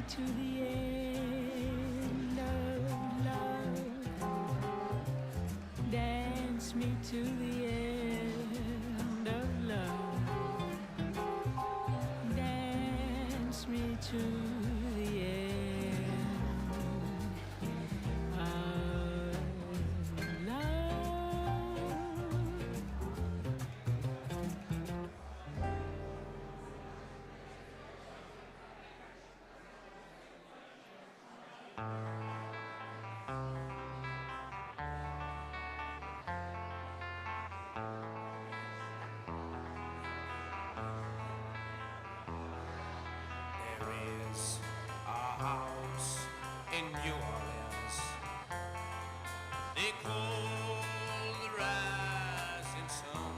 to the end of love. Dance me to the end of love. Dance me to the end of love. There is a house in New Orleans they call the Rising Sun,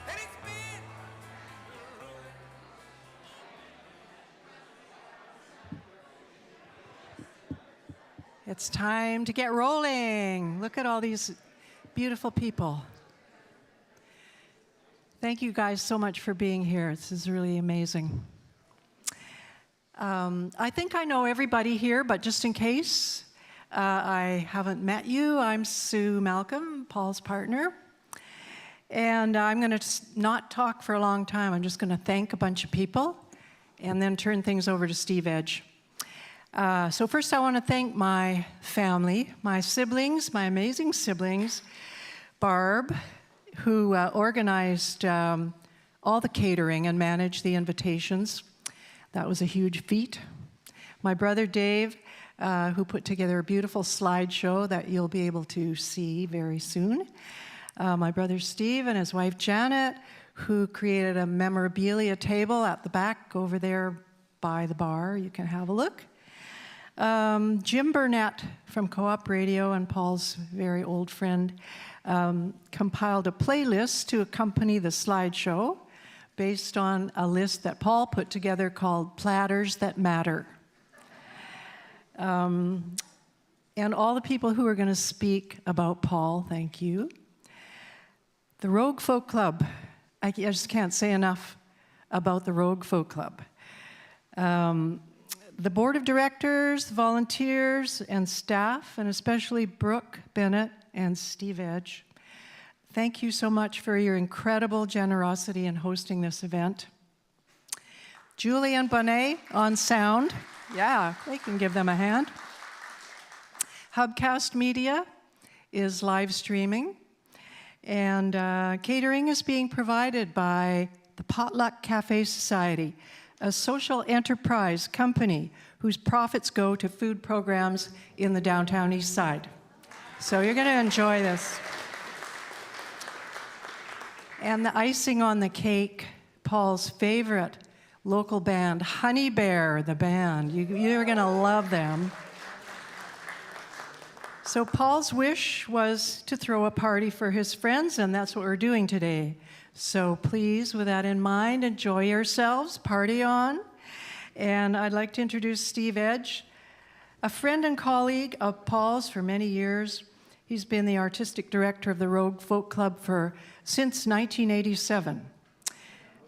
and it's been It's time to get rolling. Look at all these beautiful people. Thank you guys so much for being here. This is really amazing. I think I know everybody here, but just in case I haven't met you, I'm Sue Malcolm, Paul's partner. And I'm going to not talk for a long time. I'm just going to thank a bunch of people and then turn things over to Steve Edge. So first I want to thank my family, my siblings, my amazing siblings, Barb, who organized all the catering and managed the invitations. That was a huge feat. My brother Dave, who put together a beautiful slideshow that you'll be able to see very soon. My brother Steve and his wife Janet, who created a memorabilia table at the back over there by the bar. You can have a look. Jim Burnett from Co-op Radio and Paul's very old friend compiled a playlist to accompany the slideshow based on a list that Paul put together called Platters That Matter. And all the people who are going to speak about Paul, thank you. The Rogue Folk Club. I just can't say enough about the Rogue Folk Club. The board of directors, volunteers, and staff, and especially Brooke Bennett and Steve Edge, thank you so much for your incredible generosity in hosting this event. Julie and Bonet on sound. Yeah, they can give them a hand. Hubcast Media is live streaming. And catering is being provided by the Potluck Cafe Society, a social enterprise company whose profits go to food programs in the downtown east side. So you're going to enjoy this. And the icing on the cake, Paul's favorite local band, Honeybear, the band. You're going to love them. So Paul's wish was to throw a party for his friends, and that's what we're doing today. So please, with that in mind, enjoy yourselves, party on. And I'd like to introduce Steve Edge, a friend and colleague of Paul's for many years. He's been the artistic director of the Rogue Folk Club since 1987.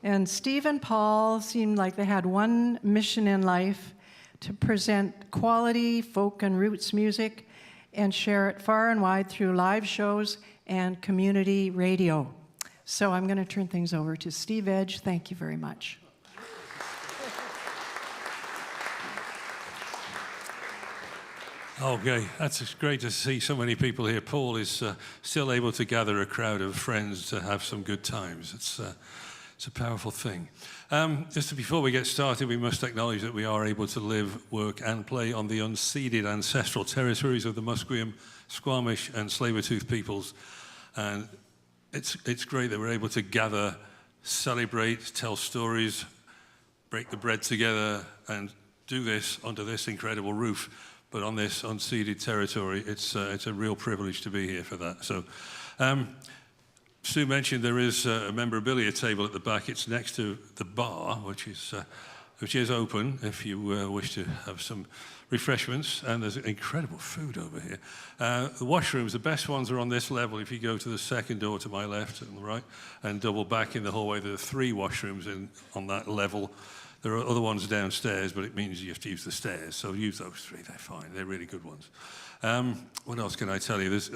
And Steve and Paul seemed like they had one mission in life: to present quality folk and roots music and share it far and wide through live shows and community radio. So I'm going to turn things over to Steve Edge. Thank you very much. Okay, that's great to see so many people here. Paul is still able to gather a crowd of friends to have some good times. It's a powerful thing. Just before we get started, we must acknowledge that we are able to live, work, and play on the unceded ancestral territories of the Musqueam, Squamish, and Tsleil-Waututh peoples. And it's great that we're able to gather, celebrate, tell stories, break the bread together, and do this under this incredible roof. But on this unceded territory, it's a real privilege to be here for that. So, Sue mentioned there is a memorabilia table at the back. It's next to the bar, which is open if you wish to have some refreshments. And there's incredible food over here. The washrooms, the best ones are on this level. If you go to the second door to my left and right, and double back in the hallway, there are 3 washrooms on that level. There are other ones downstairs, but it means you have to use the stairs. So use those three, they're fine. They're really good ones. What else can I tell you? As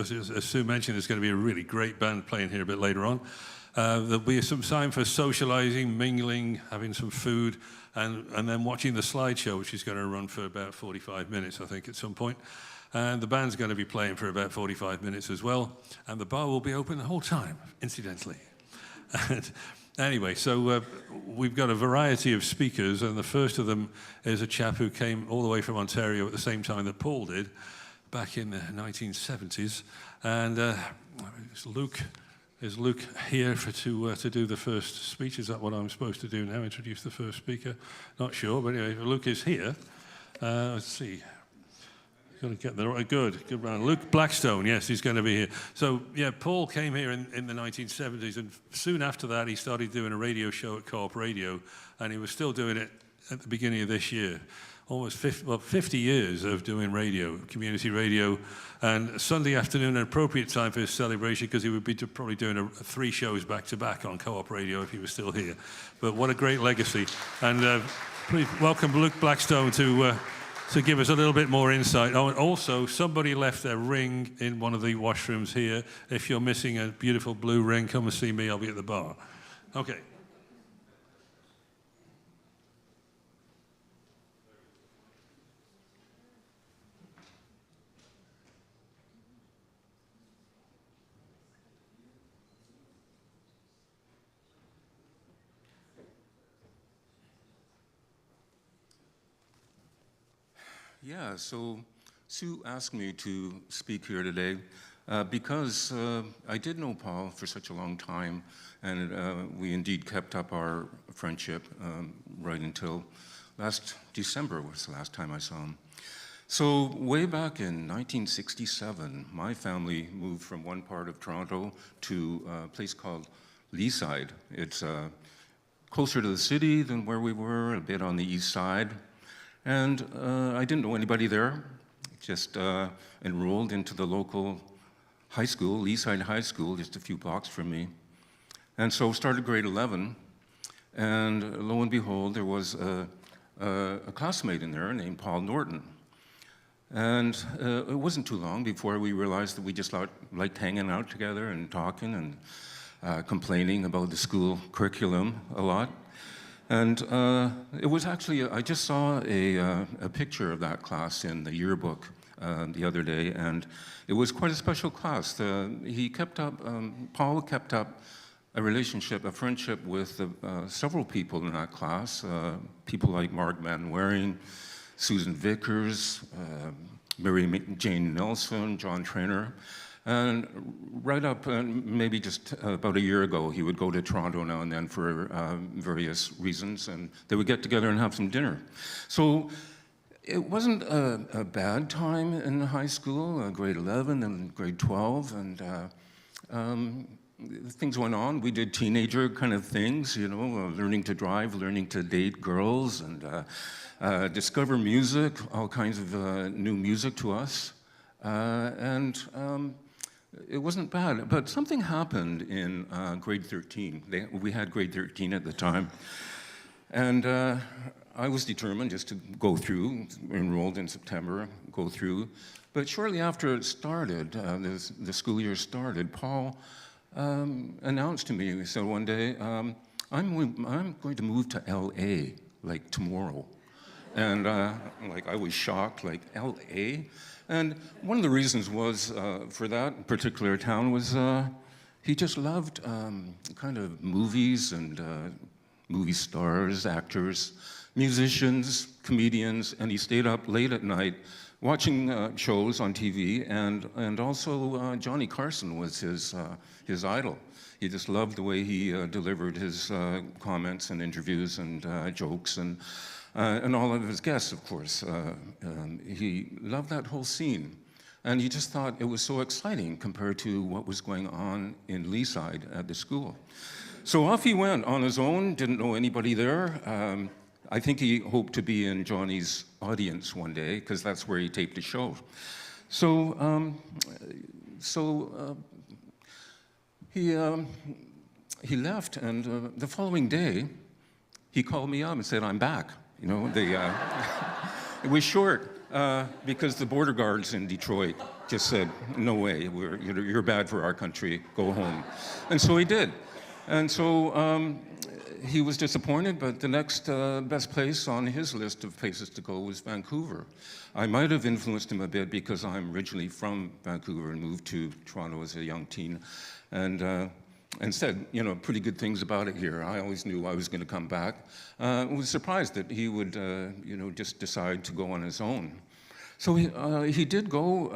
Sue mentioned, there's going to be a really great band playing here a bit later on. There'll be some time for socializing, mingling, having some food, and then watching the slideshow, which is going to run for about 45 minutes, I think, at some point. And the band's going to be playing for about 45 minutes as well. And the bar will be open the whole time, incidentally. And anyway, so we've got a variety of speakers, and the first of them is a chap who came all the way from Ontario at the same time that Paul did, back in the 1970s. And is Luke here to do the first speech? Is that what I'm supposed to do now, introduce the first speaker? Not sure, but anyway, Luke is here. Let's see. Got to get the right, good man. Luke Blackstone, yes, he's going to be here. So, yeah, Paul came here in the 1970s, and soon after that, he started doing a radio show at Co-op Radio, and he was still doing it at the beginning of this year. Almost 50 years of doing radio, community radio, and Sunday afternoon, an appropriate time for his celebration, because he would be probably doing 3 shows back-to-back on Co-op Radio if he was still here. But what a great legacy. And please welcome Luke Blackstone to give us a little bit more insight. Oh, and also, somebody left their ring in one of the washrooms here. If you're missing a beautiful blue ring, come and see me. I'll be at the bar. Okay. Yeah, so Sue asked me to speak here today because I did know Paul for such a long time, and we indeed kept up our friendship right until last December was the last time I saw him. So way back in 1967, my family moved from one part of Toronto to a place called Leaside. It's closer to the city than where we were, a bit on the east side. And I didn't know anybody there, just enrolled into the local high school, Leaside High School, just a few blocks from me. And so started grade 11, and lo and behold, there was a classmate in there named Paul Norton. And it wasn't too long before we realized that we just liked hanging out together and talking and complaining about the school curriculum a lot. And it was actually, I just saw a picture of that class in the yearbook the other day, and it was quite a special class. Paul kept up a relationship, a friendship with several people in that class, people like Mark Manwaring, Susan Vickers, Mary Jane Nelson, John Traynor. And right up, maybe just about a year ago, he would go to Toronto now and then for various reasons, and they would get together and have some dinner. So it wasn't a bad time in high school, grade 11 and grade 12, and things went on. We did teenager kind of things, you know, learning to drive, learning to date girls, and discover music, all kinds of new music to us. It wasn't bad, but something happened in grade 13. We had grade 13 at the time. And I was determined just to go through, enrolled in September, go through. But shortly after it started, the school year started, Paul announced to me, he said one day, I'm going to move to LA, like tomorrow. And I was shocked, like LA? And one of the reasons was, for that particular town was he just loved kind of movies and movie stars, actors, musicians, comedians, and he stayed up late at night watching shows on TV, and also Johnny Carson was his idol. He just loved the way he delivered his comments and interviews and jokes, and all of his guests, of course. He loved that whole scene. And he just thought it was so exciting compared to what was going on in Leaside at the school. So off he went on his own, didn't know anybody there. I think he hoped to be in Johnny's audience one day, because that's where he taped his show. So he left, and the following day, he called me up and said, I'm back. You know, it was short because the border guards in Detroit just said, no way, you're bad for our country, go home. And so he did. And so he was disappointed, but the next best place on his list of places to go was Vancouver. I might have influenced him a bit because I'm originally from Vancouver and moved to Toronto as a young teen. And said, you know, pretty good things about it here. I always knew I was going to come back. I was surprised that he would, you know, just decide to go on his own. So he did go.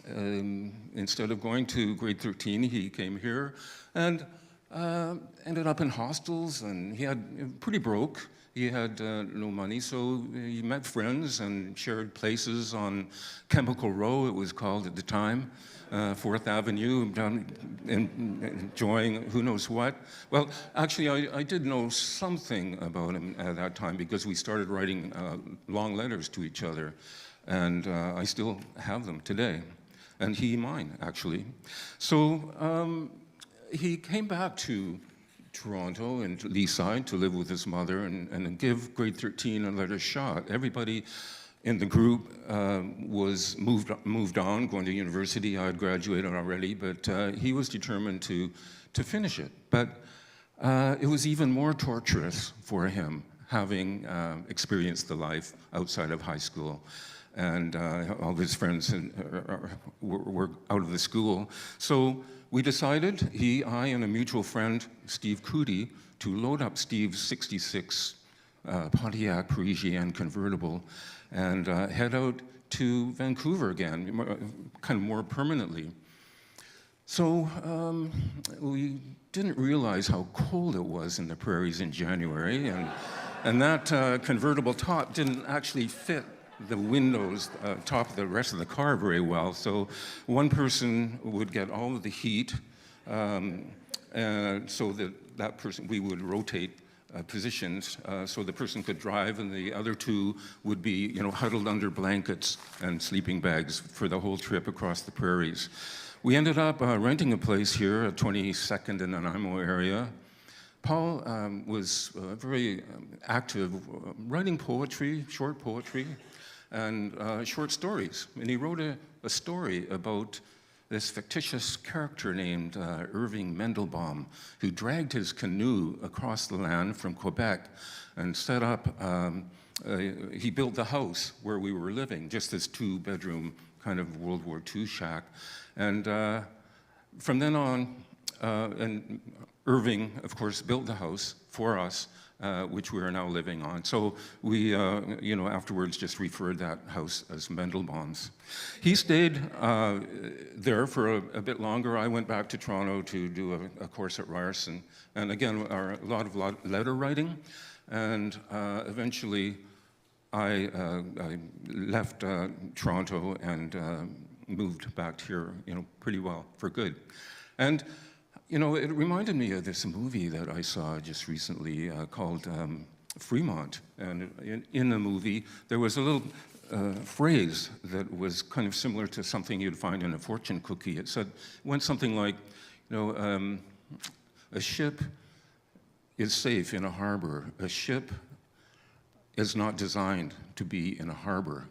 Instead of going to grade 13, he came here and ended up in hostels, and he had pretty broke. He had no money, so he met friends and shared places on Chemical Row, it was called at the time. 4th Avenue, down enjoying who knows what. Well, actually, I did know something about him at that time because we started writing long letters to each other, and I still have them today, and he mine, actually. So he came back to Toronto and Leaside to live with his mother and give grade 13 another shot. Everybody in the group was moved on, going to university. I had graduated already, but he was determined to finish it. But it was even more torturous for him, having experienced the life outside of high school. And all of his friends were out of the school. So we decided, I and a mutual friend, Steve Cootie, to load up Steve's 66 Pontiac Parisienne convertible and head out to Vancouver again, kind of more permanently. So we didn't realize how cold it was in the prairies in January, and that convertible top didn't actually fit the windows, top of the rest of the car very well. So one person would get all of the heat, so that person, we would rotate positions so the person could drive, and the other two would be, you know, huddled under blankets and sleeping bags for the whole trip across the prairies. We ended up renting a place here at 22nd and Nanaimo area. Paul was very active, writing poetry, short poetry, and short stories. And he wrote a story about this fictitious character named Irving Mendelbaum, who dragged his canoe across the land from Quebec and set up, he built the house where we were living, just this 2-bedroom kind of World War II shack. And from then on, and Irving, of course, built the house for us, which we are now living on. So we, you know, afterwards just referred that house as Mendelbaum's. He stayed there for a bit longer. I went back to Toronto to do a course at Ryerson, and again, a lot of letter writing. And eventually, I left Toronto and moved back here, you know, pretty well for good. And you know, it reminded me of this movie that I saw just recently called Fremont. And in the movie, there was a little phrase that was kind of similar to something you'd find in a fortune cookie. It went something like, you know, a ship is safe in a harbor. A ship is not designed to be in a harbor.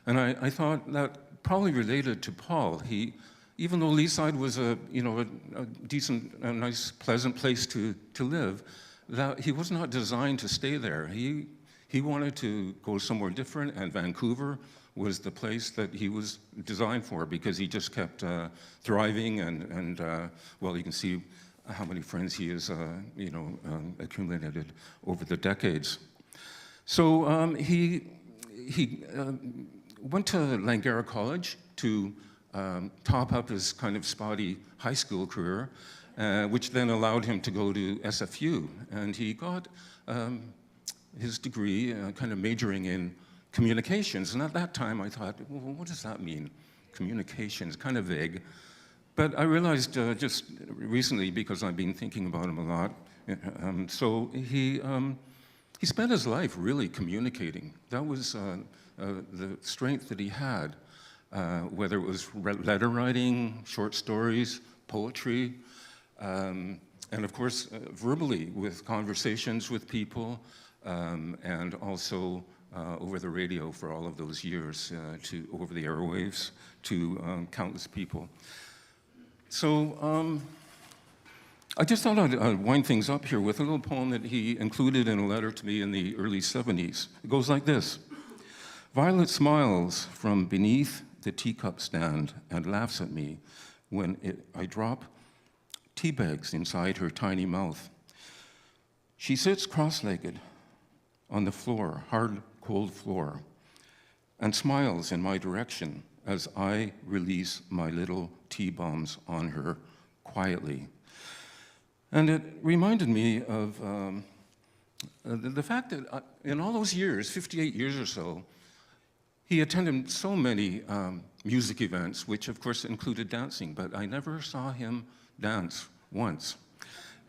And I thought that probably related to Paul. Even though Leaside was a decent, a nice, pleasant place to live, that he was not designed to stay there. He wanted to go somewhere different, and Vancouver was the place that he was designed for because he just kept thriving, and well, you can see how many friends he has, accumulated over the decades. So he went to Langara College to top up his kind of spotty high school career, which then allowed him to go to SFU. And he got his degree kind of majoring in communications. And at that time, I thought, well, what does that mean? Communications, kind of vague. But I realized just recently, because I've been thinking about him a lot, so he spent his life really communicating. That was the strength that he had. Whether it was letter writing, short stories, poetry, and of course, verbally with conversations with people, and also over the radio for all of those years, over the airwaves to countless people. So I just thought I'd wind things up here with a little poem that he included in a letter to me in the early 70s. It goes like this. Violet smiles from beneath the teacup stand and laughs at me when I drop tea bags inside her tiny mouth. She sits cross-legged on the floor, hard, cold floor, and smiles in my direction as I release my little tea bombs on her quietly. And it reminded me of the fact that in all those years, 58 years or so, he attended so many music events, which of course included dancing, but I never saw him dance once.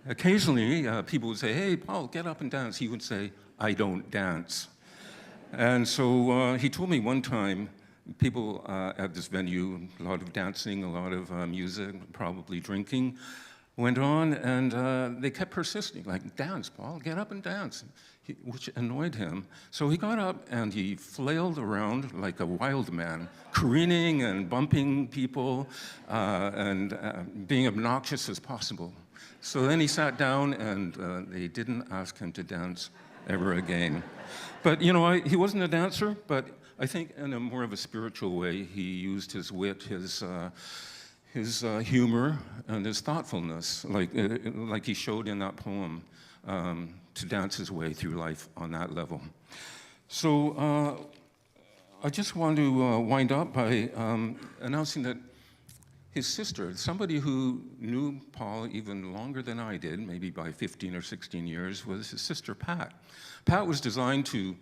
Occasionally, people would say, "Hey, Paul, get up and dance." He would say, "I don't dance." And so he told me one time, people at this venue, a lot of dancing, a lot of music, probably drinking, went on, and they kept persisting, like, "Dance, Paul, get up and dance," which annoyed him. So he got up and he flailed around like a wild man, careening and bumping people and being obnoxious as possible. So then he sat down, and they didn't ask him to dance ever again. But, you know, he wasn't a dancer, but I think in a more of a spiritual way, he used his wit, his humor, and his thoughtfulness, like he showed in that poem, to dance his way through life on that level. So I just want to wind up by announcing that his sister, somebody who knew Paul even longer than I did, maybe by 15 or 16 years, was his sister, Pat. Pat was designed to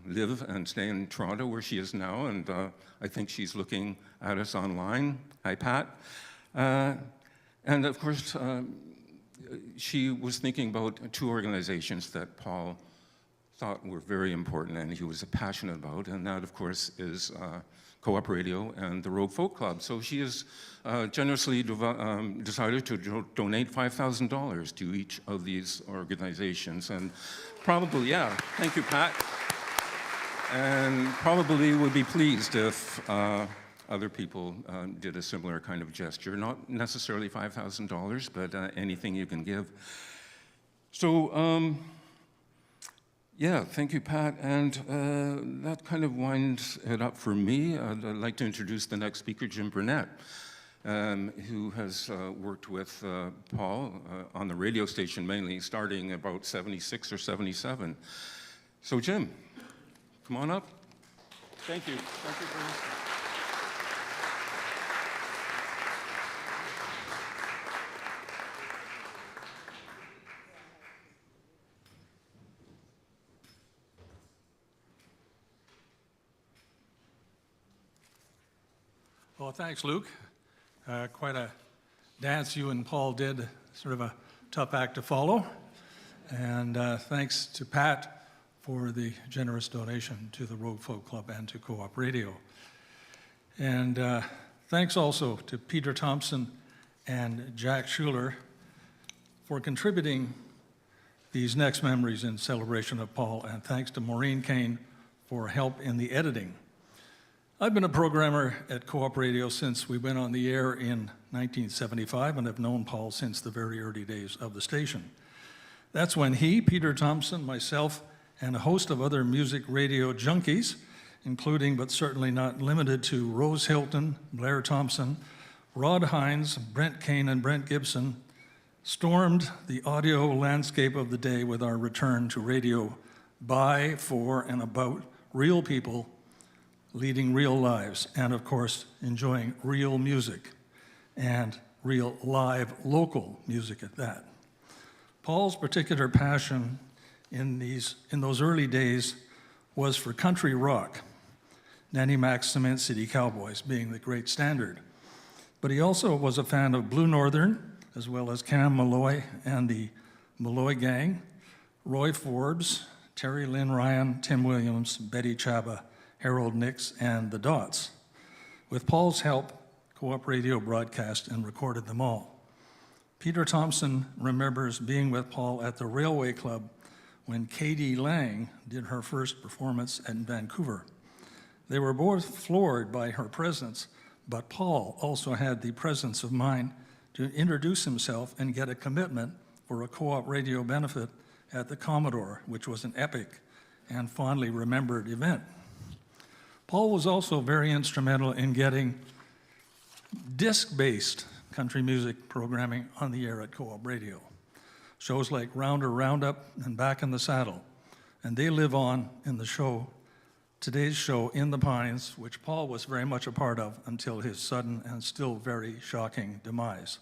live and stay in Toronto, where she is now, and I think she's looking at us online. Hi, Pat. And of course, she was thinking about two organizations that Paul thought were very important and he was passionate about, and that, of course, is Co-op Radio and the Rogue Folk Club. So she has generously decided to donate $5,000 to each of these organizations. And probably, yeah, thank you, Pat. And probably would be pleased if other people did a similar kind of gesture. Not necessarily $5,000, but anything you can give. So, yeah, thank you, Pat. And that kind of winds it up for me. I'd like to introduce the next speaker, Jim Burnett, who has worked with Paul on the radio station mainly, starting about 76 or 77. So, Jim, come on up. Thank you. Thank you for listening. Well, thanks, Luke. Quite a dance you and Paul did, sort of a tough act to follow. And thanks to Pat for the generous donation to the Rogue Folk Club and to Co-op Radio. And thanks also to Peter Thompson and Jack Schuler for contributing these next memories in celebration of Paul. And thanks to Maureen Kane for help in the editing. I've been a programmer at Co-op Radio since we went on the air in 1975 and have known Paul since the very early days of the station. That's when he, Peter Thompson, myself, and a host of other music radio junkies, including but certainly not limited to Rose Hilton, Blair Thompson, Rod Hines, Brent Kane, and Brent Gibson, stormed the audio landscape of the day with our return to radio by, for, and about real people leading real lives, and of course, enjoying real music, and real live local music at that. Paul's particular passion in those early days was for country rock, Nanny Mac's Cement City Cowboys being the great standard. But he also was a fan of Blue Northern, as well as Cam Malloy and the Malloy Gang, Roy Forbes, Terry Lynn Ryan, Tim Williams, Betty Chaba, Harold Nix, and the Dots. With Paul's help, Co-op Radio broadcast and recorded them all. Peter Thompson remembers being with Paul at the Railway Club when Katie Lang did her first performance in Vancouver. They were both floored by her presence, but Paul also had the presence of mind to introduce himself and get a commitment for a co-op radio benefit at the Commodore, which was an epic and fondly remembered event. Paul was also very instrumental in getting disc-based country music programming on the air at Co-op Radio. Shows like Rounder Roundup and Back in the Saddle, and they live on in the show, today's show, In the Pines, which Paul was very much a part of until his sudden and still very shocking demise.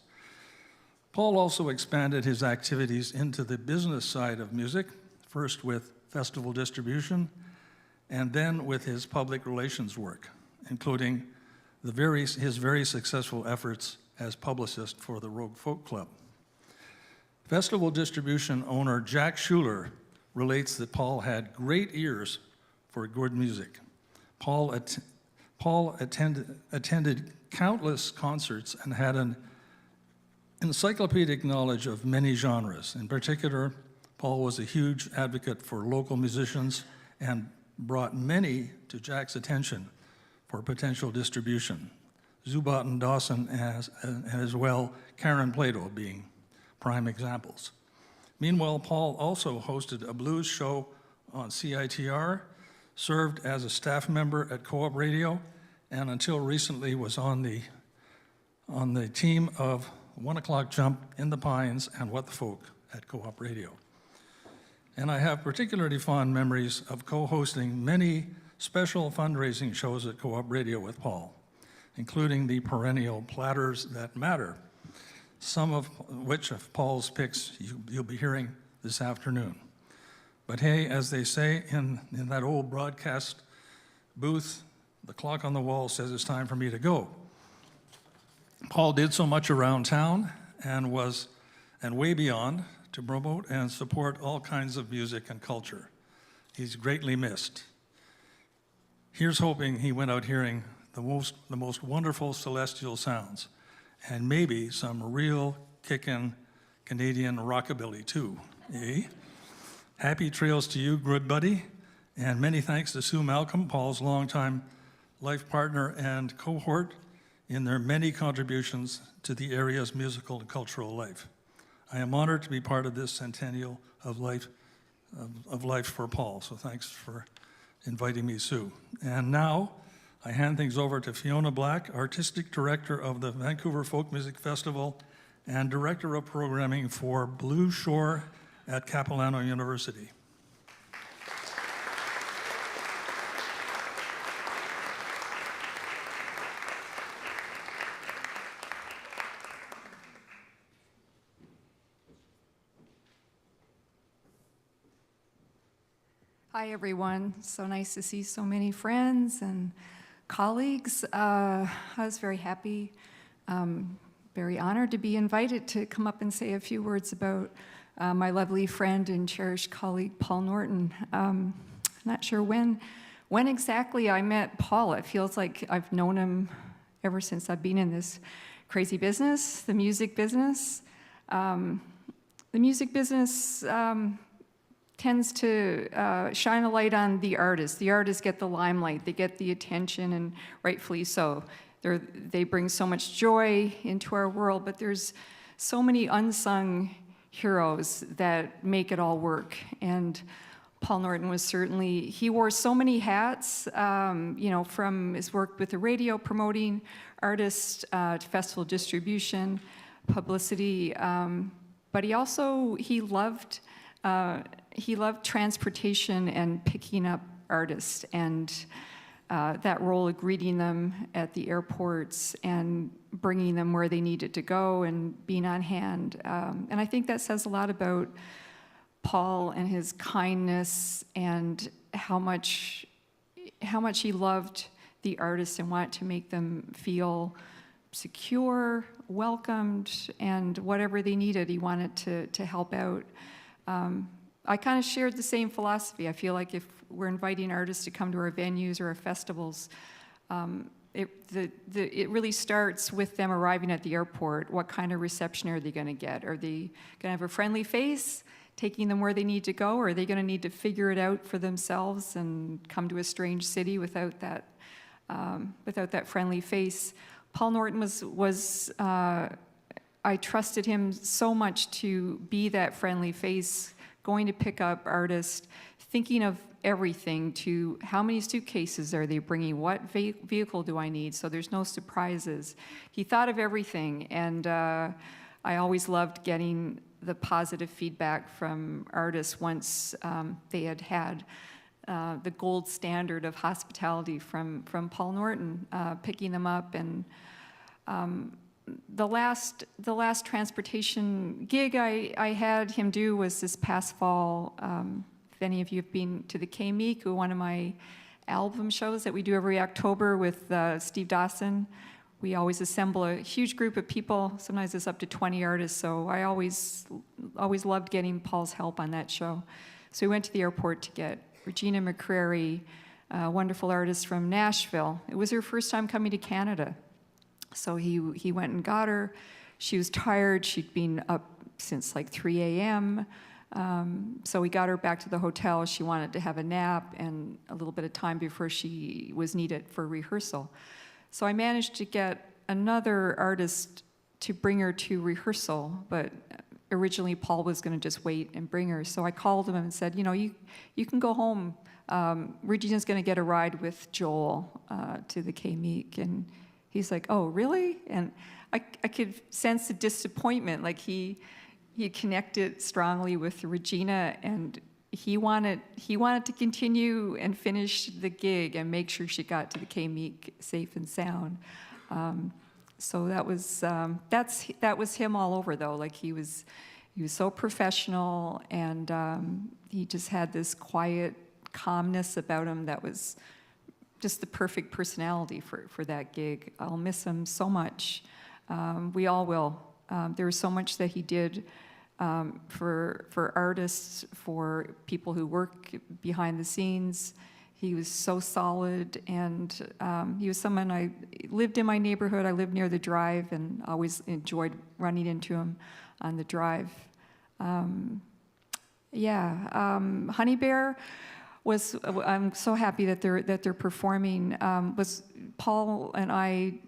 Paul also expanded his activities into the business side of music, first with festival distribution, and then with his public relations work, including his very successful efforts as publicist for the Rogue Folk Club. Festival distribution owner Jack Schuler relates that Paul had great ears for good music. Paul attended countless concerts and had an encyclopedic knowledge of many genres. In particular, Paul was a huge advocate for local musicians and brought many to Jack's attention for potential distribution. Zubat and Dawson, as well Karen Plato being prime examples. Meanwhile, Paul also hosted a blues show on CITR, served as a staff member at Co-op Radio, and until recently was on the team of 1 O'Clock Jump, In the Pines, and What the Folk at Co-op Radio. And I have particularly fond memories of co-hosting many special fundraising shows at Co-op Radio with Paul, including the perennial Platters That Matter, some of which of Paul's picks you'll be hearing this afternoon. But hey, as they say in that old broadcast booth, the clock on the wall says it's time for me to go. Paul did so much around town and way beyond to promote and support all kinds of music and culture. He's greatly missed. Here's hoping he went out hearing the most wonderful celestial sounds, and maybe some real kickin' Canadian rockabilly too, eh? Happy trails to you, good buddy, and many thanks to Sue Malcolm, Paul's longtime life partner and cohort, in their many contributions to the area's musical and cultural life. I am honored to be part of this centennial of life for Paul, so thanks for inviting me, Sue. And now, I hand things over to Fiona Black, Artistic Director of the Vancouver Folk Music Festival and Director of Programming for Blue Shore at Capilano University. Hi, everyone. So nice to see so many friends and colleagues. I was very happy, very honored to be invited to come up and say a few words about my lovely friend and cherished colleague, Paul Norton. I'm not sure when exactly I met Paul. It feels like I've known him ever since I've been in this crazy business, the music business. The music business tends to shine a light on the artists. The artists get the limelight, they get the attention, and rightfully so. They bring so much joy into our world, but there's so many unsung heroes that make it all work. And Paul Norton was certainly, he wore so many hats, from his work with the radio promoting artists to festival distribution, publicity, but he loved transportation and picking up artists, and that role of greeting them at the airports and bringing them where they needed to go and being on hand. And I think that says a lot about Paul and his kindness and how much he loved the artists and wanted to make them feel secure, welcomed, and whatever they needed, he wanted to help out. I kind of shared the same philosophy. I feel like if we're inviting artists to come to our venues or our festivals, it really starts with them arriving at the airport. What kind of reception are they going to get? Are they going to have a friendly face, taking them where they need to go, or are they going to need to figure it out for themselves and come to a strange city without that friendly face? Paul Norton was I trusted him so much to be that friendly face, going to pick up artists, thinking of everything, to how many suitcases are they bringing, what vehicle do I need, so there's no surprises. He thought of everything, and I always loved getting the positive feedback from artists once they had the gold standard of hospitality from Paul Norton, picking them up. And the last transportation gig I had him do was this past fall. If any of you have been to the K-Meek, one of my album shows that we do every October with Steve Dawson, we always assemble a huge group of people. Sometimes it's up to 20 artists, so I always loved getting Paul's help on that show. So we went to the airport to get Regina McCrary, a wonderful artist from Nashville. It was her first time coming to Canada. So he went and got her. She was tired. She'd been up since like 3 a.m. So we got her back to the hotel. She wanted to have a nap and a little bit of time before she was needed for rehearsal. So I managed to get another artist to bring her to rehearsal, but originally Paul was going to just wait and bring her. So I called him and said, you can go home. Regina's going to get a ride with Joel to the K-Meek. And he's like, oh, really? And I could sense the disappointment. Like he connected strongly with Regina, and he wanted to continue and finish the gig and make sure she got to the K-Meek safe and sound. So that was him all over, though. Like he was so professional, and he just had this quiet calmness about him that was just the perfect personality for that gig. I'll miss him so much. We all will. There was so much that he did for artists, for people who work behind the scenes. He was so solid, and he was someone I lived in my neighborhood. I lived near the drive, and always enjoyed running into him on the drive. Honeybear was. I'm so happy that they're performing. Was Paul and I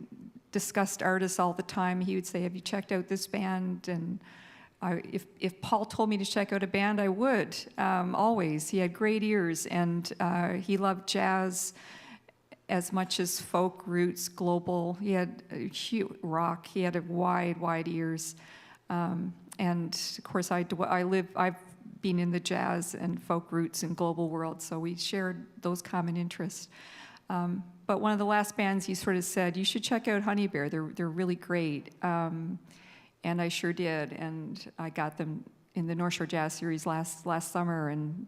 discussed artists all the time. He would say, "Have you checked out this band?" And if Paul told me to check out a band, I would, always. He had great ears, and he loved jazz as much as folk, roots, global. He had huge rock. He had a wide ears. And of course, I've been in the jazz and folk roots and global world, so we shared those common interests. But one of the last bands, he sort of said, you should check out Honeybear. They're really great. And I sure did, and I got them in the North Shore Jazz Series last summer, and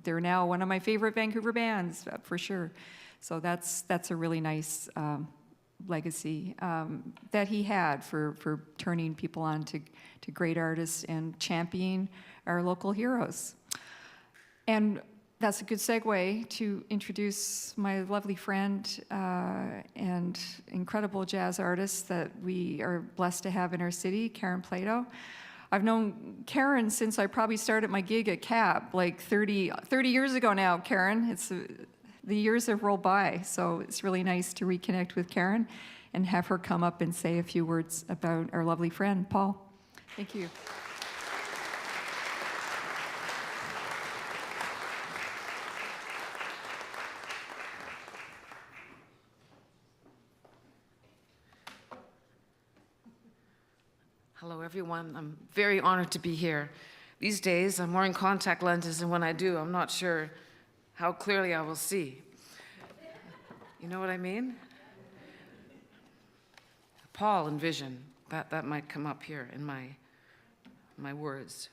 they're now one of my favorite Vancouver bands for sure. So that's a really nice legacy that he had for turning people on to great artists and championing our local heroes. And that's a good segue to introduce my lovely friend and incredible jazz artist that we are blessed to have in our city, Karen Plato. I've known Karen since I probably started my gig at CAP, like 30 years ago now, Karen. The years have rolled by, so it's really nice to reconnect with Karen and have her come up and say a few words about our lovely friend, Paul. Thank you. Hello, everyone. I'm very honored to be here. These days, I'm wearing contact lenses, and when I do, I'm not sure how clearly I will see. You know what I mean? Paul and vision, that might come up here in my words.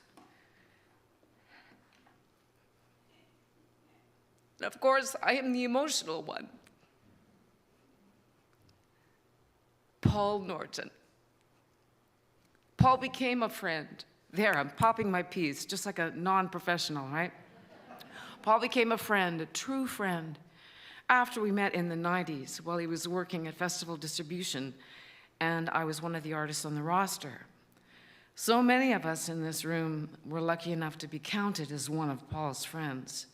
Of course, I am the emotional one. Paul Norton. Paul became a friend. There, I'm popping my piece, just like a non-professional, right? Paul became a friend, a true friend. after we met in the 90s while he was working at Festival Distribution, and I was one of the artists on the roster. So many of us in this room were lucky enough to be counted as one of Paul's friends.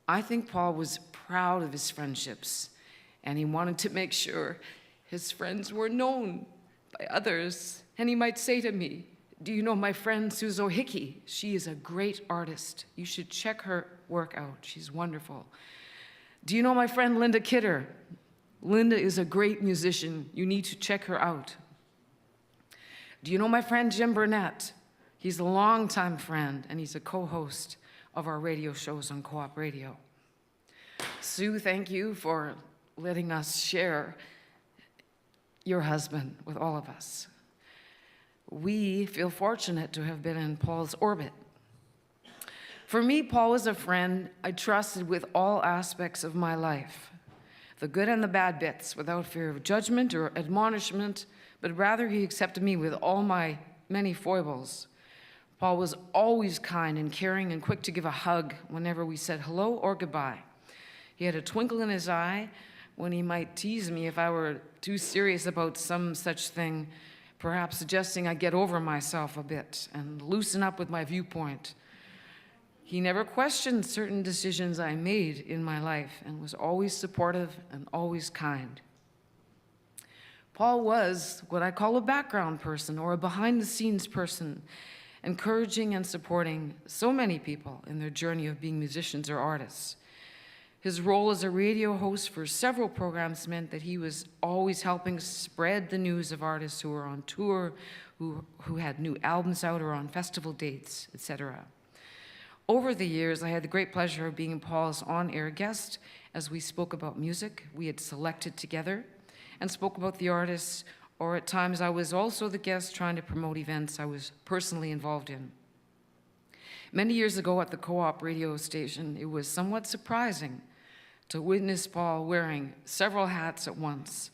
I think Paul was proud of his friendships, and he wanted to make sure his friends were known by others. And he might say to me, "Do you know my friend Suzo Hickey? She is a great artist. You should check her work out. She's wonderful. Do you know my friend Linda Kidder? Linda is a great musician. You need to check her out. Do you know my friend Jim Burnett? He's a longtime friend, and he's a co-host of our radio shows on Co-op Radio." Sue, thank you for letting us share your husband with all of us. We feel fortunate to have been in Paul's orbit. For me, Paul was a friend I trusted with all aspects of my life, the good and the bad bits, without fear of judgment or admonishment, but rather he accepted me with all my many foibles. Paul was always kind and caring and quick to give a hug whenever we said hello or goodbye. He had a twinkle in his eye when he might tease me if I were too serious about some such thing, perhaps suggesting I get over myself a bit and loosen up with my viewpoint. He never questioned certain decisions I made in my life and was always supportive and always kind. Paul was what I call a background person or a behind-the-scenes person, encouraging and supporting so many people in their journey of being musicians or artists. His role as a radio host for several programs meant that he was always helping spread the news of artists who were on tour, who had new albums out or on festival dates, etc. Over the years, I had the great pleasure of being Paul's on-air guest as we spoke about music we had selected together and spoke about the artists, or at times I was also the guest trying to promote events I was personally involved in. Many years ago at the Co-op radio station, it was somewhat surprising to witness Paul wearing several hats at once.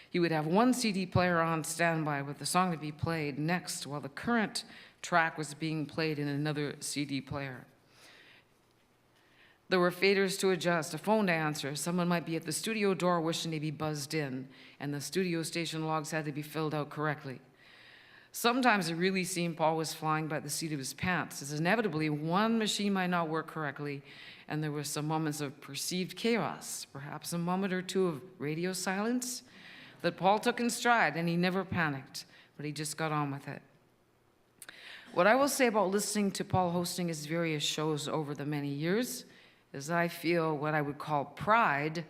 He would have one CD player on standby with the song to be played next while the current track was being played in another CD player. There were faders to adjust, a phone to answer. Someone might be at the studio door wishing to be buzzed in, and the studio station logs had to be filled out correctly. Sometimes it really seemed Paul was flying by the seat of his pants, as inevitably one machine might not work correctly, and there were some moments of perceived chaos, perhaps a moment or two of radio silence, that Paul took in stride, and he never panicked, but he just got on with it. What I will say about listening to Paul hosting his various shows over the many years is I feel what I would call pride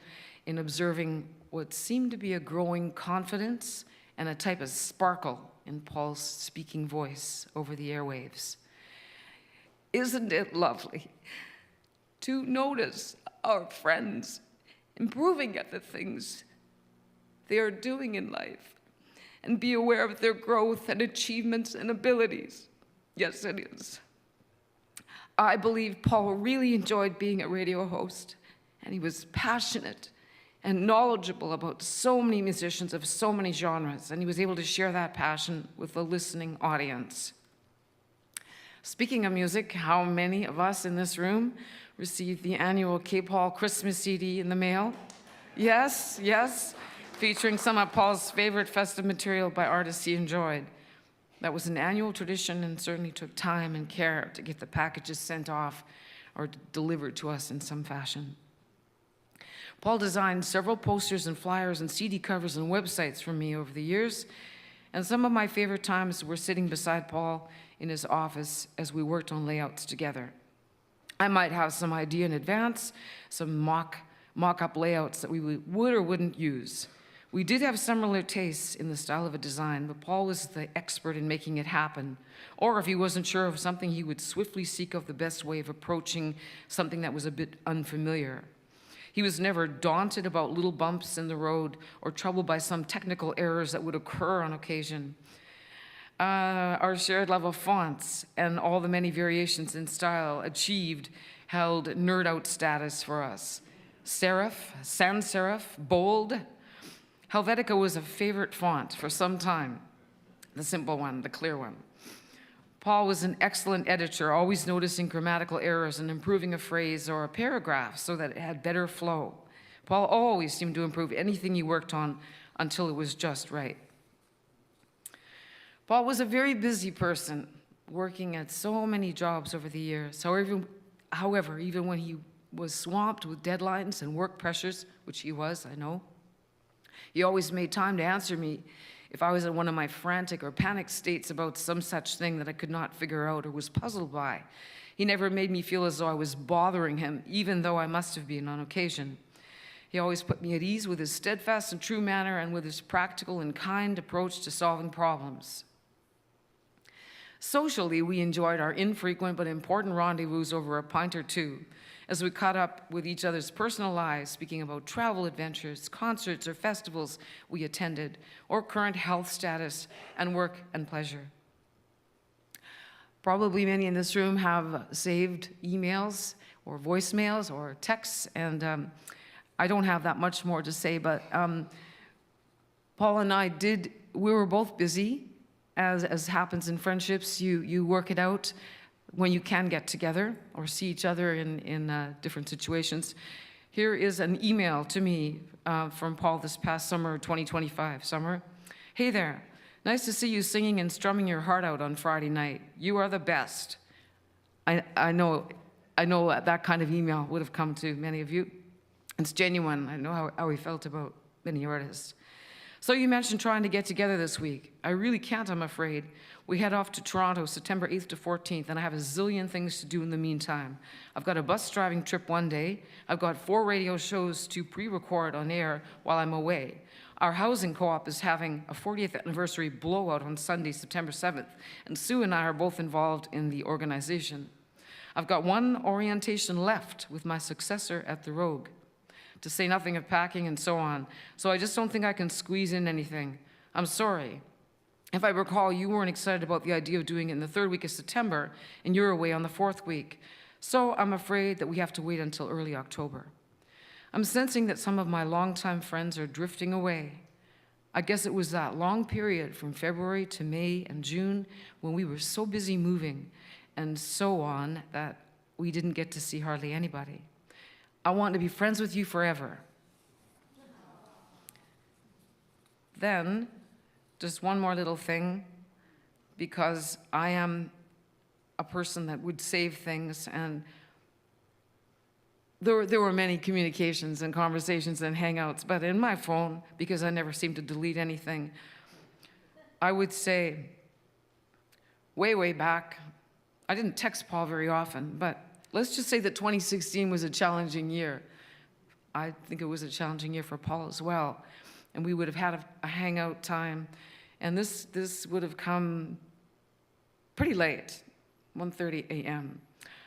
in observing what seemed to be a growing confidence and a type of sparkle in Paul's speaking voice over the airwaves. Isn't it lovely to notice our friends improving at the things they are doing in life and be aware of their growth and achievements and abilities? Yes, it is. I believe Paul really enjoyed being a radio host, and he was passionate and knowledgeable about so many musicians of so many genres, and he was able to share that passion with the listening audience. Speaking of music, how many of us in this room received the annual K. Paul Christmas CD in the mail? Yes, yes, featuring some of Paul's favorite festive material by artists he enjoyed. That was an annual tradition and certainly took time and care to get the packages sent off or delivered to us in some fashion. Paul designed several posters and flyers and CD covers and websites for me over the years, and some of my favorite times were sitting beside Paul in his office as we worked on layouts together. I might have some idea in advance, some mock-up layouts that we would or wouldn't use. We did have similar tastes in the style of a design, but Paul was the expert in making it happen. Or if he wasn't sure of something, he would swiftly seek out the best way of approaching something that was a bit unfamiliar. He was never daunted about little bumps in the road or troubled by some technical errors that would occur on occasion. Our shared love of fonts and all the many variations in style achieved held nerd-out status for us. Serif, sans serif, bold. Helvetica was a favorite font for some time, the simple one, the clear one. Paul was an excellent editor, always noticing grammatical errors and improving a phrase or a paragraph so that it had better flow. Paul always seemed to improve anything he worked on until it was just right. Paul was a very busy person, working at so many jobs over the years. However, even when he was swamped with deadlines and work pressures, which he was, I know, he always made time to answer me if I was in one of my frantic or panic states about some such thing that I could not figure out or was puzzled by. He never made me feel as though I was bothering him, even though I must have been on occasion. He always put me at ease with his steadfast and true manner and with his practical and kind approach to solving problems. Socially, we enjoyed our infrequent but important rendezvous over a pint or two as we caught up with each other's personal lives, speaking about travel adventures, concerts or festivals we attended, or current health status and work and pleasure. Probably many in this room have saved emails or voicemails or texts, and I don't have that much more to say, but Paul and I we were both busy. As happens in friendships, you work it out when you can get together or see each other in different situations. Here is an email to me from Paul this past summer, 2025 summer. Hey there, nice to see you singing and strumming your heart out on Friday night. You are the best. I know that kind of email would have come to many of you. It's genuine. I know how he felt about many artists. So you mentioned trying to get together this week. I really can't, I'm afraid. We head off to Toronto September 8th to 14th, and I have a zillion things to do in the meantime. I've got a bus driving trip one day. I've got 4 radio shows to pre-record on air while I'm away. Our housing co-op is having a 40th anniversary blowout on Sunday, September 7th, and Sue and I are both involved in the organization. I've got 1 orientation left with my successor at the Rogue, to say nothing of packing and so on. So I just don't think I can squeeze in anything. I'm sorry. If I recall, you weren't excited about the idea of doing it in the 3rd week of September, and you're away on the 4th week. So I'm afraid that we have to wait until early October. I'm sensing that some of my longtime friends are drifting away. I guess it was that long period from February to May and June when we were so busy moving and so on that we didn't get to see hardly anybody. I want to be friends with you forever. Then, just one more little thing, because I am a person that would save things, and there were many communications and conversations and hangouts, but in my phone, because I never seem to delete anything, I would say, way back, I didn't text Paul very often, but let's just say that 2016 was a challenging year. I think it was a challenging year for Paul as well. And we would have had a hangout time. And this would have come pretty late, 1:30 a.m.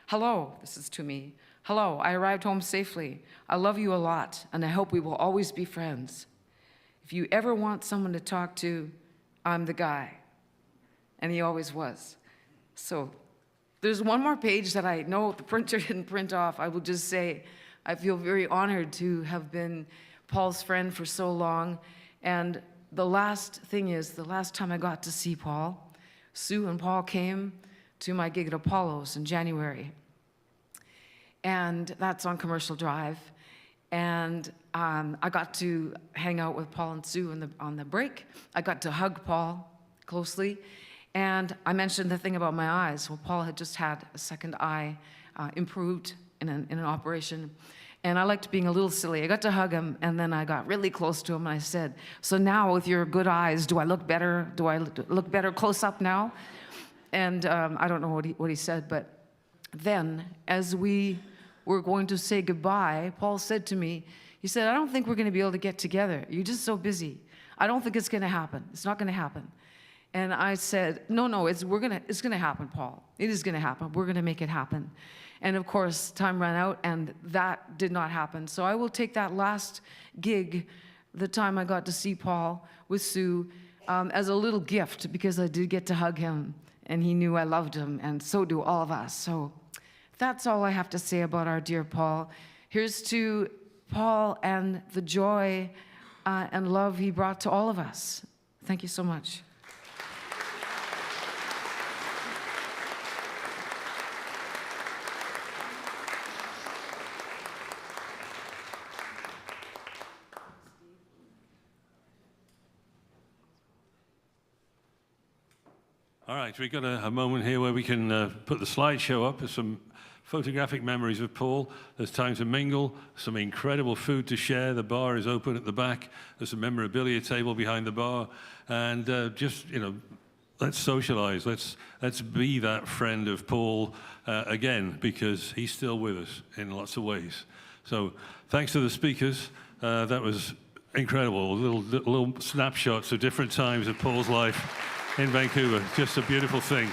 Hello, this is to me. Hello, I arrived home safely. I love you a lot, and I hope we will always be friends. If you ever want someone to talk to, I'm the guy. And he always was. So there's one more page that I know the printer didn't print off. I will just say I feel very honored to have been Paul's friend for so long. And the last thing is, the last time I got to see Paul, Sue and Paul came to my gig at Apollo's in January. And that's on Commercial Drive. And I got to hang out with Paul and Sue on the break. I got to hug Paul closely. And I mentioned the thing about my eyes. Well, Paul had just had a second eye improved in an operation. And I liked being a little silly. I got to hug him, and then I got really close to him, and I said, so now with your good eyes, do I look better? Do I look better close up now? And I don't know what he said, but then as we were going to say goodbye, Paul said to me, he said, I don't think we're going to be able to get together. You're just so busy. I don't think it's going to happen. It's not going to happen. And I said, no, it's going to happen, Paul. It is going to happen. We're going to make it happen. And of course, time ran out, and that did not happen. So I will take that last gig, the time I got to see Paul with Sue, as a little gift, because I did get to hug him, and he knew I loved him, and so do all of us. So that's all I have to say about our dear Paul. Here's to Paul and the joy and love he brought to all of us. Thank you so much. All right, we've got a moment here where we can put the slideshow up. There's some photographic memories of Paul. There's time to mingle, some incredible food to share. The bar is open at the back. There's a memorabilia table behind the bar. And just, let's socialize. Let's be that friend of Paul again, because he's still with us in lots of ways. So thanks to the speakers. That was incredible. Little snapshots of different times of Paul's life in Vancouver. Just a beautiful thing.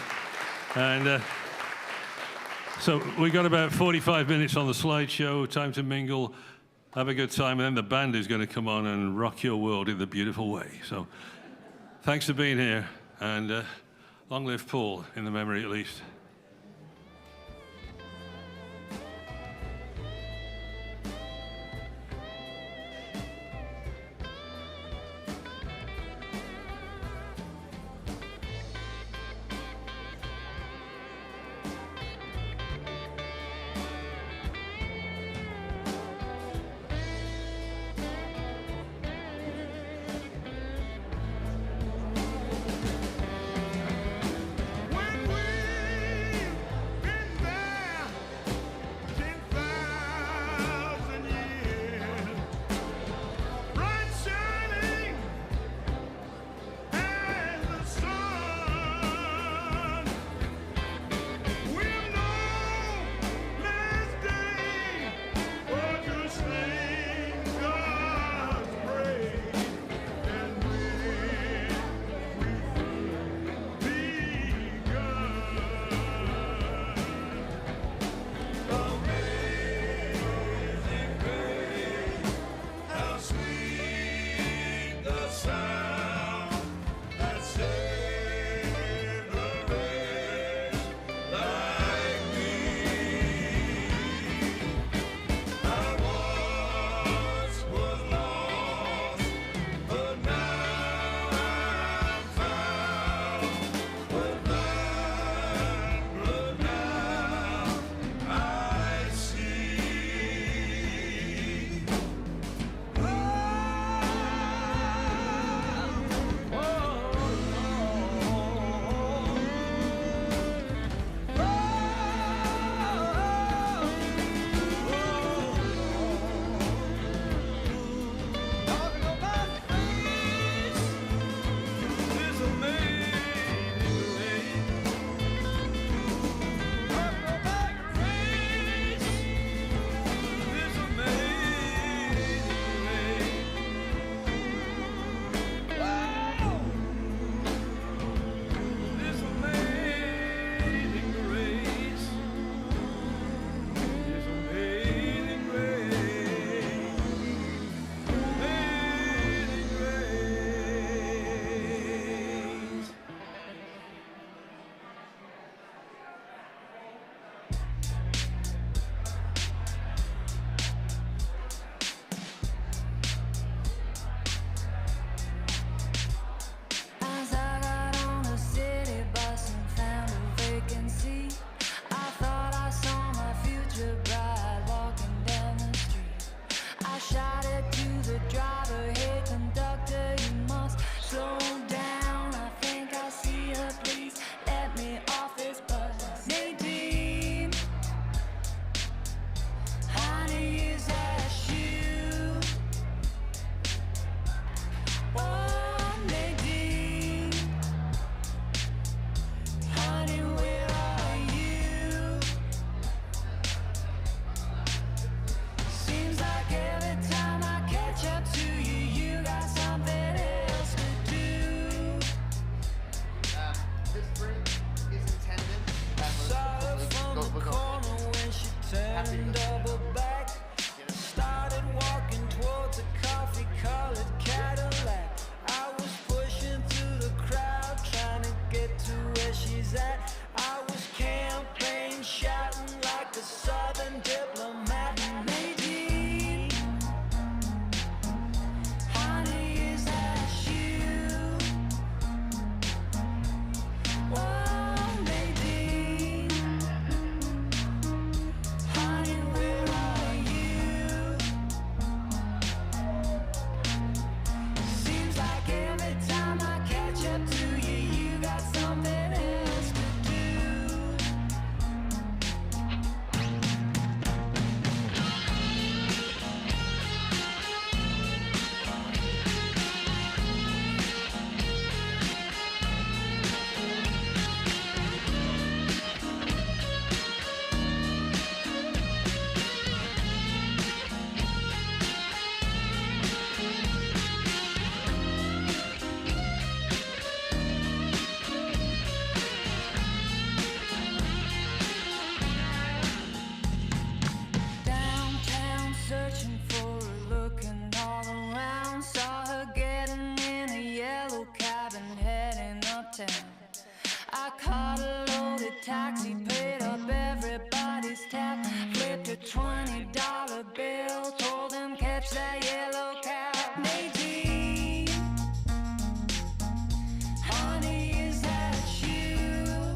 And so we got about 45 minutes on the slideshow, time to mingle, have a good time, and then the band is going to come on and rock your world in the beautiful way. So thanks for being here, and long live Paul, in the memory at least. Seems like every time I catch up to you, you got something else. I caught a loaded taxi, paid up everybody's tab, flipped a $20 bill, told them catch that yellow cab. Nadine, honey, is that you?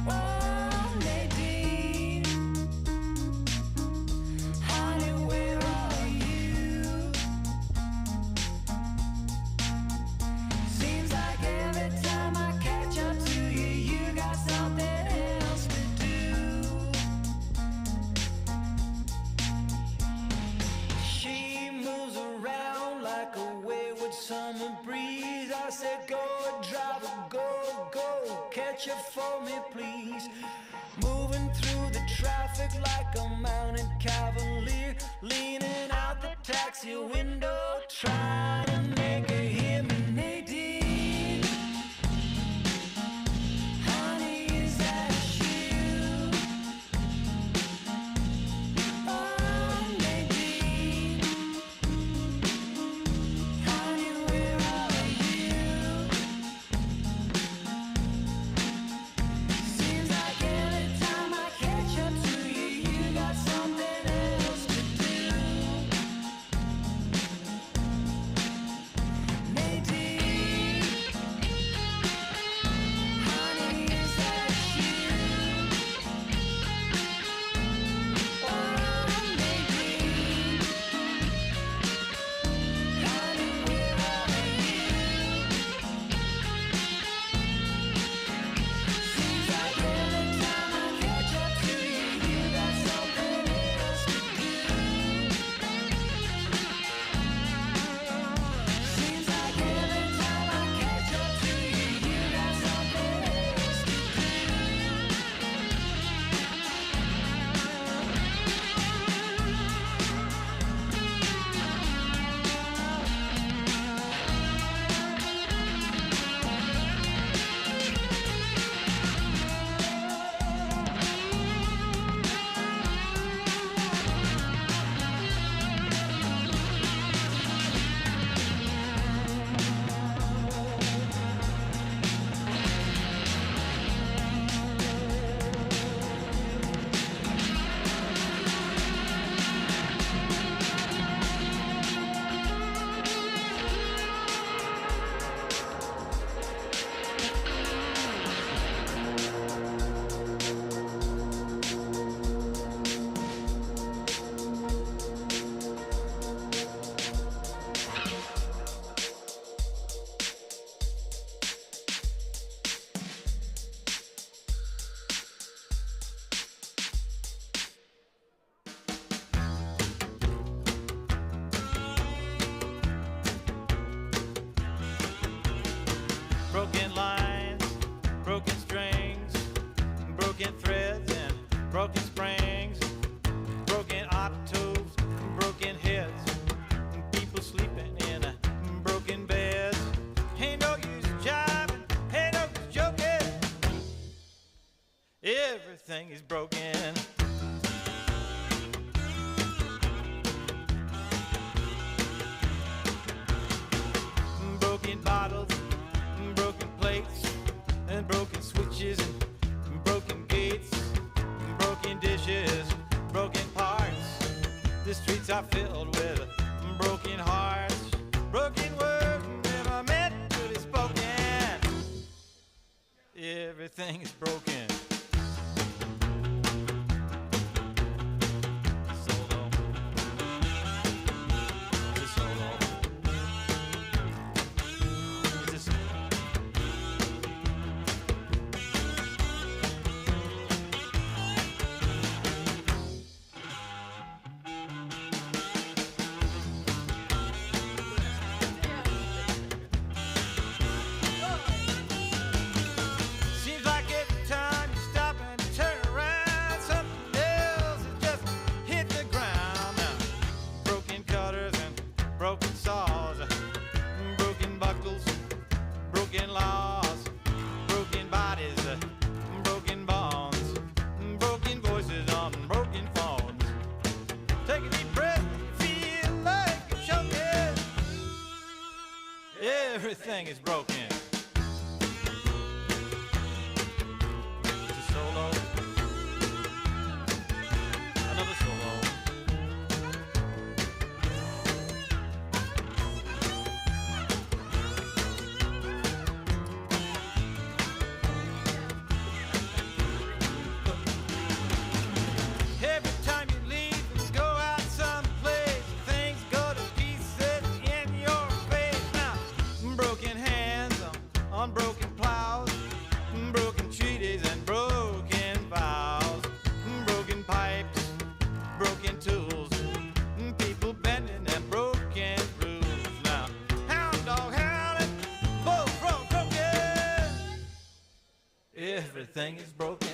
Oh, Nadine, honey, where are you? Seems like every time I catch up to you, you got something else to do. She moves around like a wayward summer breeze. I said, go, driver, go, go, catch it for me, please. Moving through the traffic like a mounted cavalier, leaning out the taxi window, trying to make her hear me. Nadine, honey, is that you? Oh, Nadine, honey, where are you? Seems like every time I catch up to you, you got something else to do. Nadine, honey, is that you? Oh, Nadine, honey, where are you? Seems like every time I catch up to you, you got something else to do. Seems like every time I catch up to you, you got something else to Broken lines, broken strings, broken threads and broken springs, broken autos, broken heads, people sleeping in broken beds. Ain't no use jiving, ain't no use joking. Everything is broken. Broken bottles, broken plates, and broken switches, and broken gates, and broken dishes, broken parts. The streets are filled with broken hearts, broken words never meant to be spoken. Everything is broken. Solo. It's a solo. It's a solo. Seems like every time you stop and turn around, something else has just hit the ground. Broken cutters and broken saws, broken buckles, broken laws, broken bodies, broken bones, broken voices on broken phones. Take a deep breath, feel like you're choking. Everything is broken. on broken plows, broken treaties and broken vows, broken pipes, broken tools, people bending and broken rules. Now, hound dog howling, bull frog croaking, everything is broken.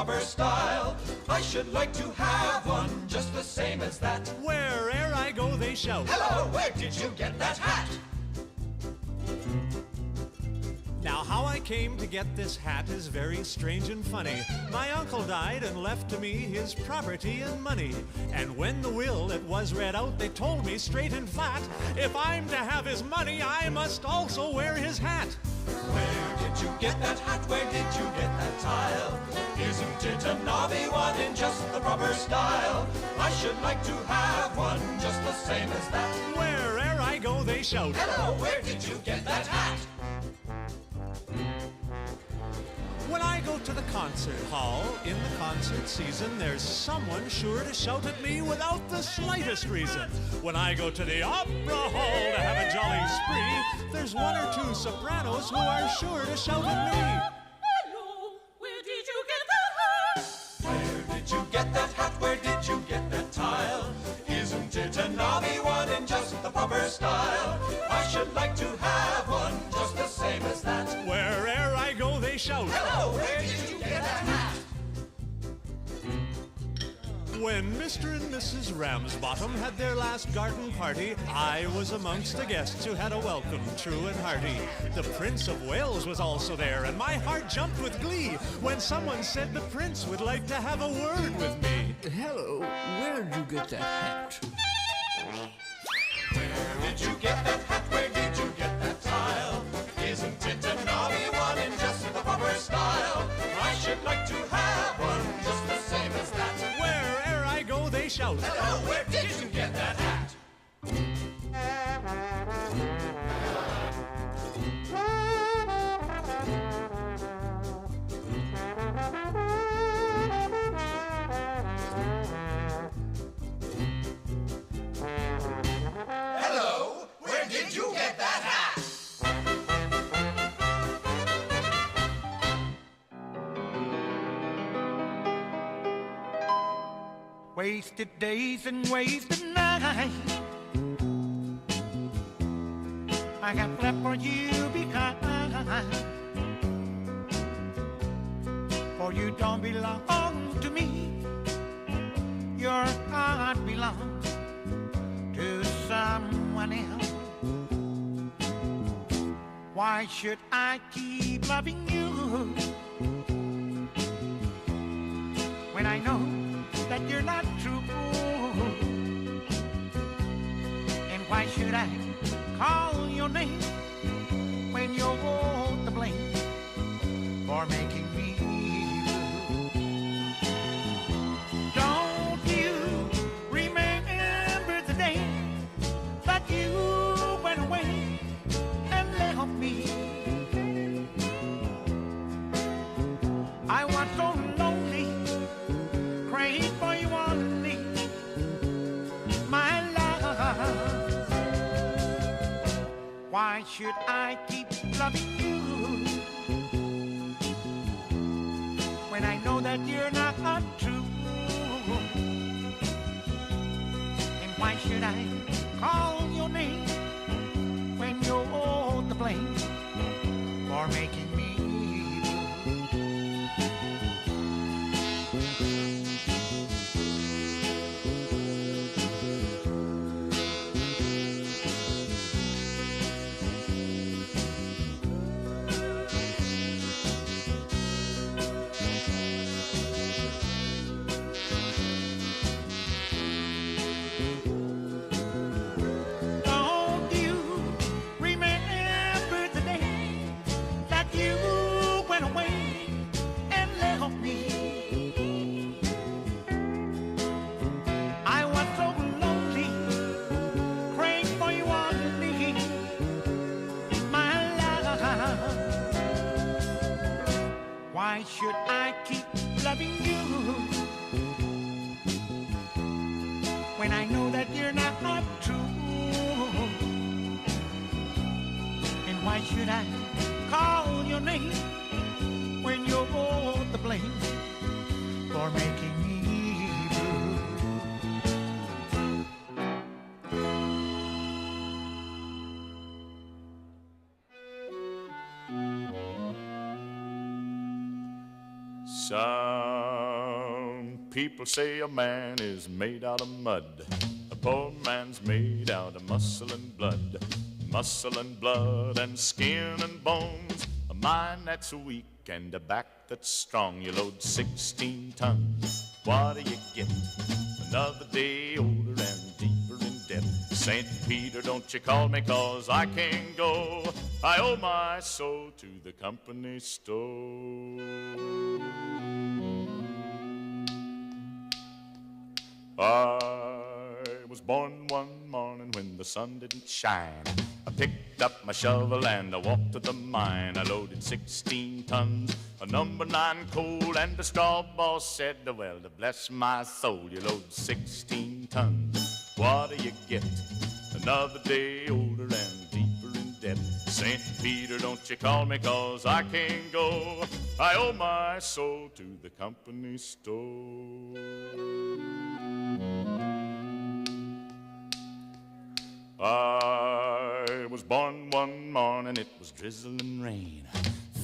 proper style. I should like to have one just the same as that. Where'er I go, they shout. Hello, where did you get that hat? Now, how I came to get this hat is very strange and funny. My uncle died and left to me his property and money. And when the will it was read out, they told me straight and flat, if I'm to have his money, I must also wear his hat. Where did you get that hat? Where did you get that tile? Isn't it a nobby one in just the proper style? I should like to have one just the same as that. Where'er I go, they shout. Hello, where did you get that hat? When I go to the concert hall in the concert season, there's someone sure to shout at me without the slightest reason. When I go to the opera hall to have a jolly spree, there's one or two sopranos who are sure to shout at me. Hello, where did you get that hat? Where did you get that hat? Where did you get that tile? Isn't it a nobby one in just the proper style? I should like to have one just the same as that. Where'er I go, they shout. Hello, where did you get that hat? When Mr. and Mrs. Ramsbottom had their last garden party, I was amongst the guests who had a welcome true and hearty. The Prince of Wales was also there, and my heart jumped with glee when someone said the Prince would like to have a word with me. Hello, where did you get that hat? Where did you get that hat? Where did you get that tile? Isn't it a nobby one in just the proper style? I should like to have one just the same as that. Where'er I go, they shout. Hello, where did you get that hat? Hello, where did you get that hat? Wasted days and wasted nights I have left for you behind. For you don't belong to me. Your heart belongs to someone else. Why should I keep loving you when I know that you're not true? And why should I call your name when you're to blame for making me blue? Don't you remember the day that you went away and left me? I was so lonely, praying for you only, my love. Why should I keep loving you when I know that you're not true? And why should I call your name when you're to blame for making me why should I keep loving you when I know that you're not true? And why should I call your name when you're to blame for making me blue? Some people say a man is made out of mud. A poor man's made out of muscle and blood. Muscle and blood and skin and bones. A mind that's weak and a back that's strong. You load 16 tons, what do you get? Another day older and deeper in debt. St. Peter, don't you call me, 'cause I can't go. I owe my soul to the company store. I was born one morning when the sun didn't shine. I picked up my shovel and I walked to the mine. I loaded 16 tons of number 9 coal, and the straw boss said, well, to bless my soul, you load 16 tons, what do you get? Another day older and deeper in debt. St. Peter, don't you call me, 'cause I can't go. I owe my soul to the company store. I was born one morning, it was drizzling rain.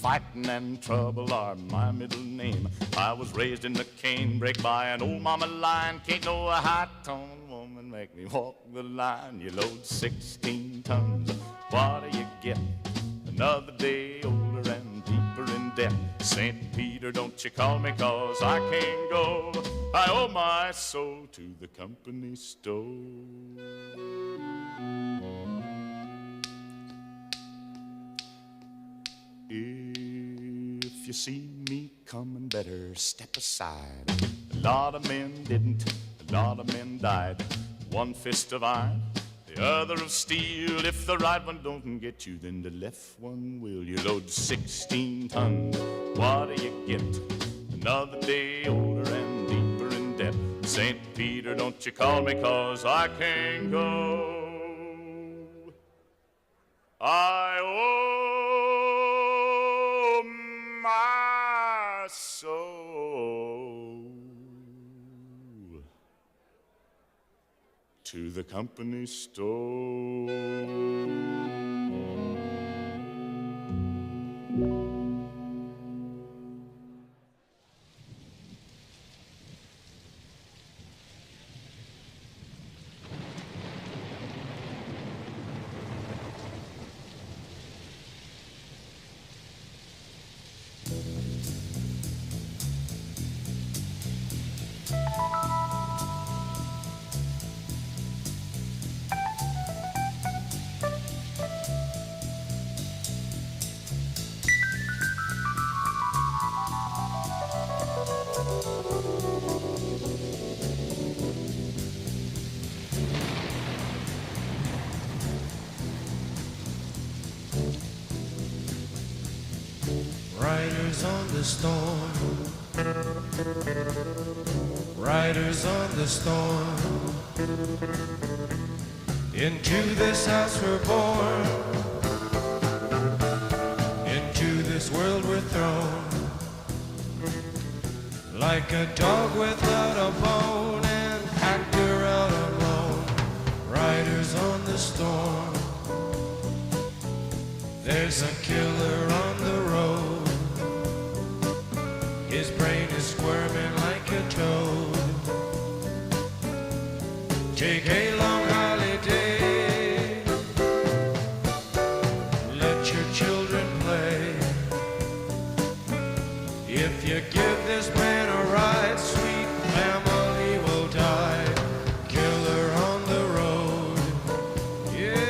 Fighting and trouble are my middle name. I was raised in the canebrake by an old mama lion. Can't no high-toned woman make me walk the line. You load 16 tons, what do you get? Another day older and deeper in debt. St. Peter, don't you call me, 'cause I can't go. I owe my soul to the company store. If you see me coming, better step aside. A lot of men didn't, a lot of men died. One fist of iron, the other of steel. If the right one don't get you, then the left one will. You load 16 tons, what do you get? Another day older and deeper in debt. St. Peter, don't you call me, 'cause I can't go. I owe my soul to the company store. Riders on the storm, riders on the storm. Into this house we're born, into this world we're thrown. Like a dog without a bone, an actor out alone. Riders on the storm. There's a killer on the road. His brain is squirming like a toad. Take a long holiday. Let your children play. If you give this man a ride, sweet family will die. Killer on the road. Yeah.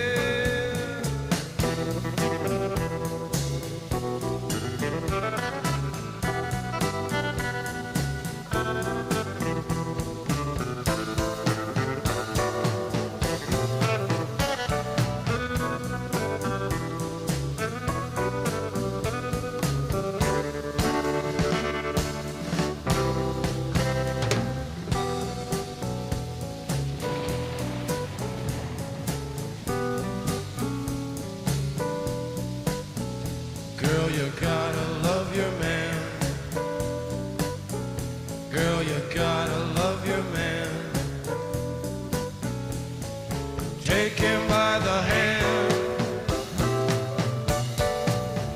Girl, you gotta love your man. Girl, you gotta love your man. Take him by the hand.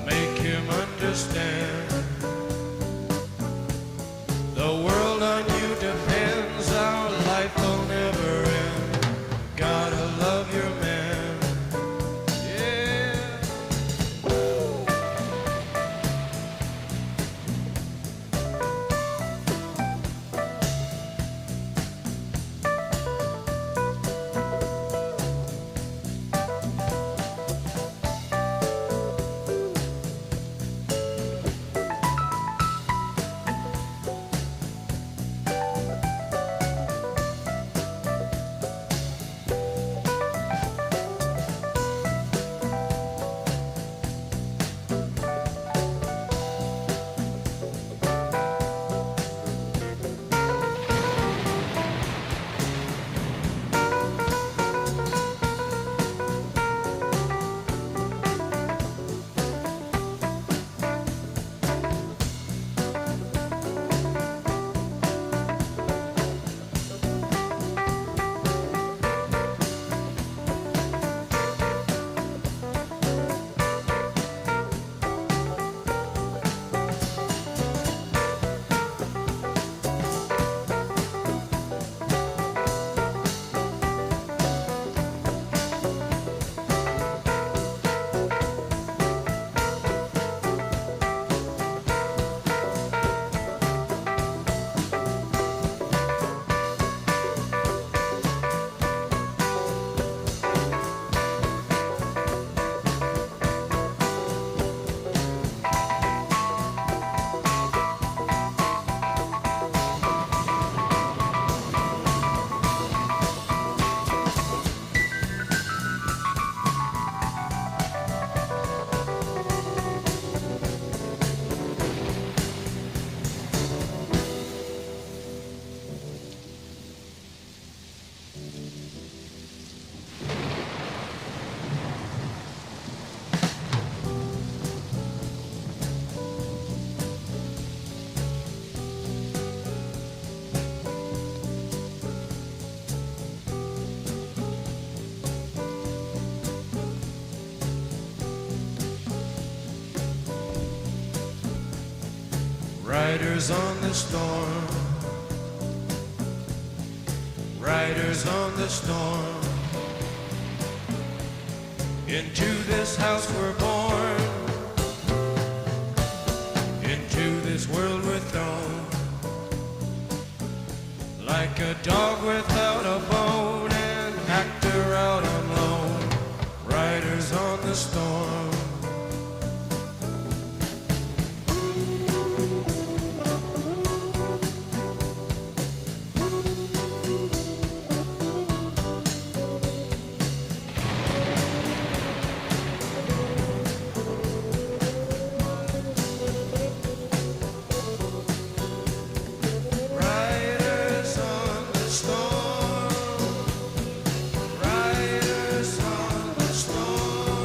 Make him understand. The world on you depends. life will never end. Gotta love your man. Yeah. Riders on the storm, riders on the storm. Into this house we're born, into this world we're thrown. Like a dog without a bone, an actor out on loan. Riders on the storm. Riders on the storm, riders on the storm,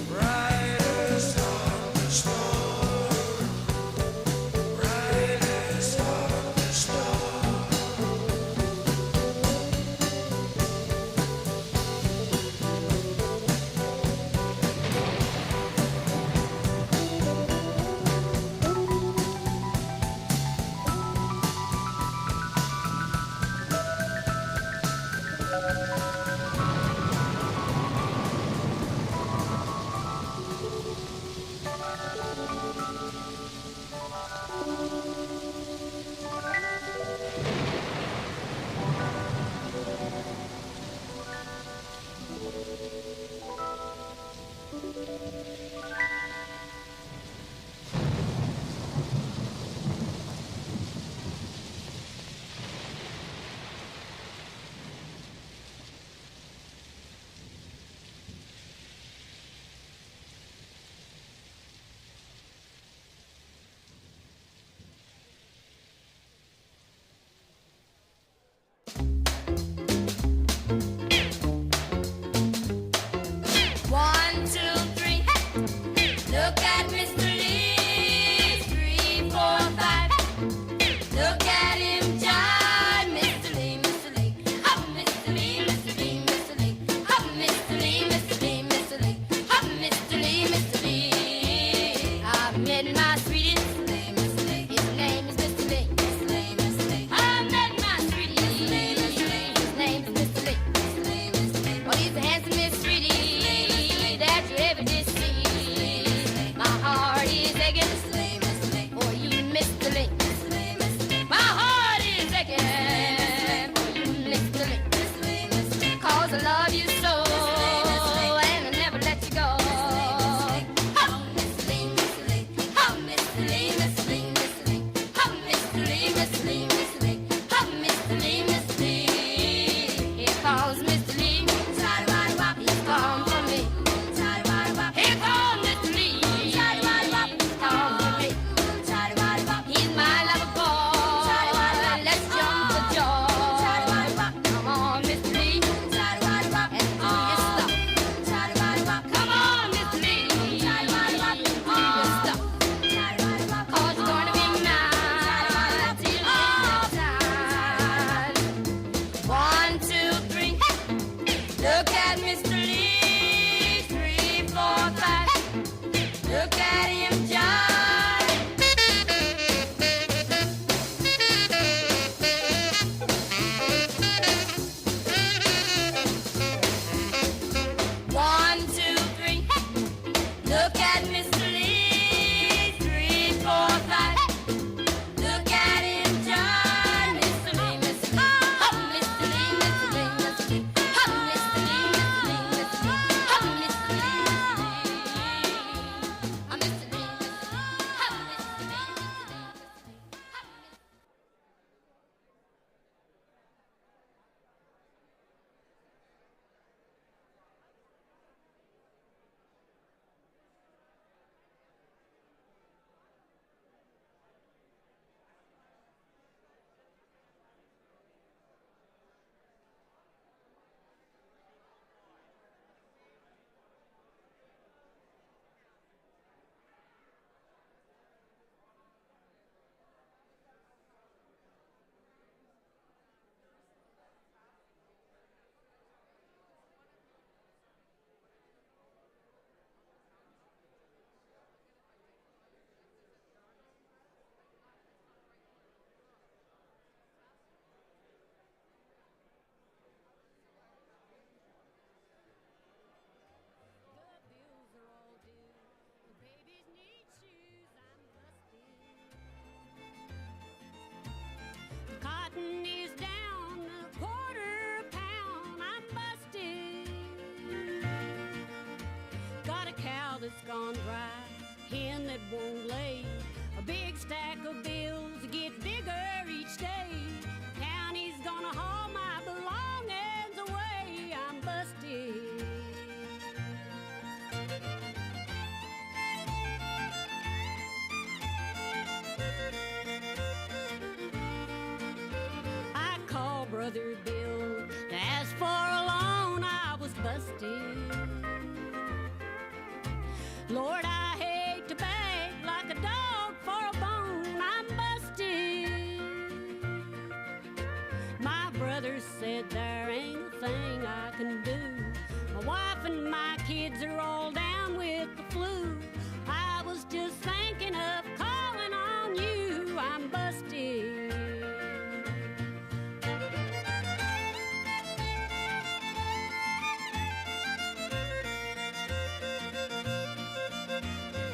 riders on the storm, riders on the storm. just gone dry. Hen that won't lay. A big stack of bills get bigger each day. County's gonna haul my belongings away. I'm busted. I called Brother Bill to ask for a loan. I was busted. Lord, I hate to beg like a dog for a bone. I'm busted. My brother said there ain't a thing I can do. My wife and my kids are all down with the flu. I was just thinking of calling on you. I'm busted.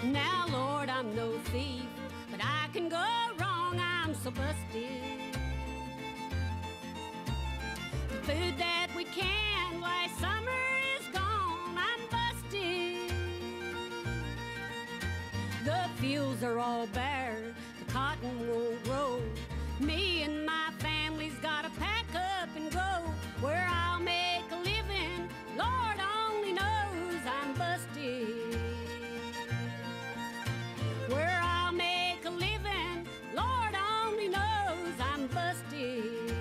Now, Lord, I'm no thief, but I can go wrong. I'm so busted. The food that we canned last summer is gone. I'm busted. The fields are all bare. The cotton won't grow. Me and my family's gotta pack up and go. Where I'll make a living, Lord only knows. I'm busted. Where I'll make a living, Lord only knows. I'm busted.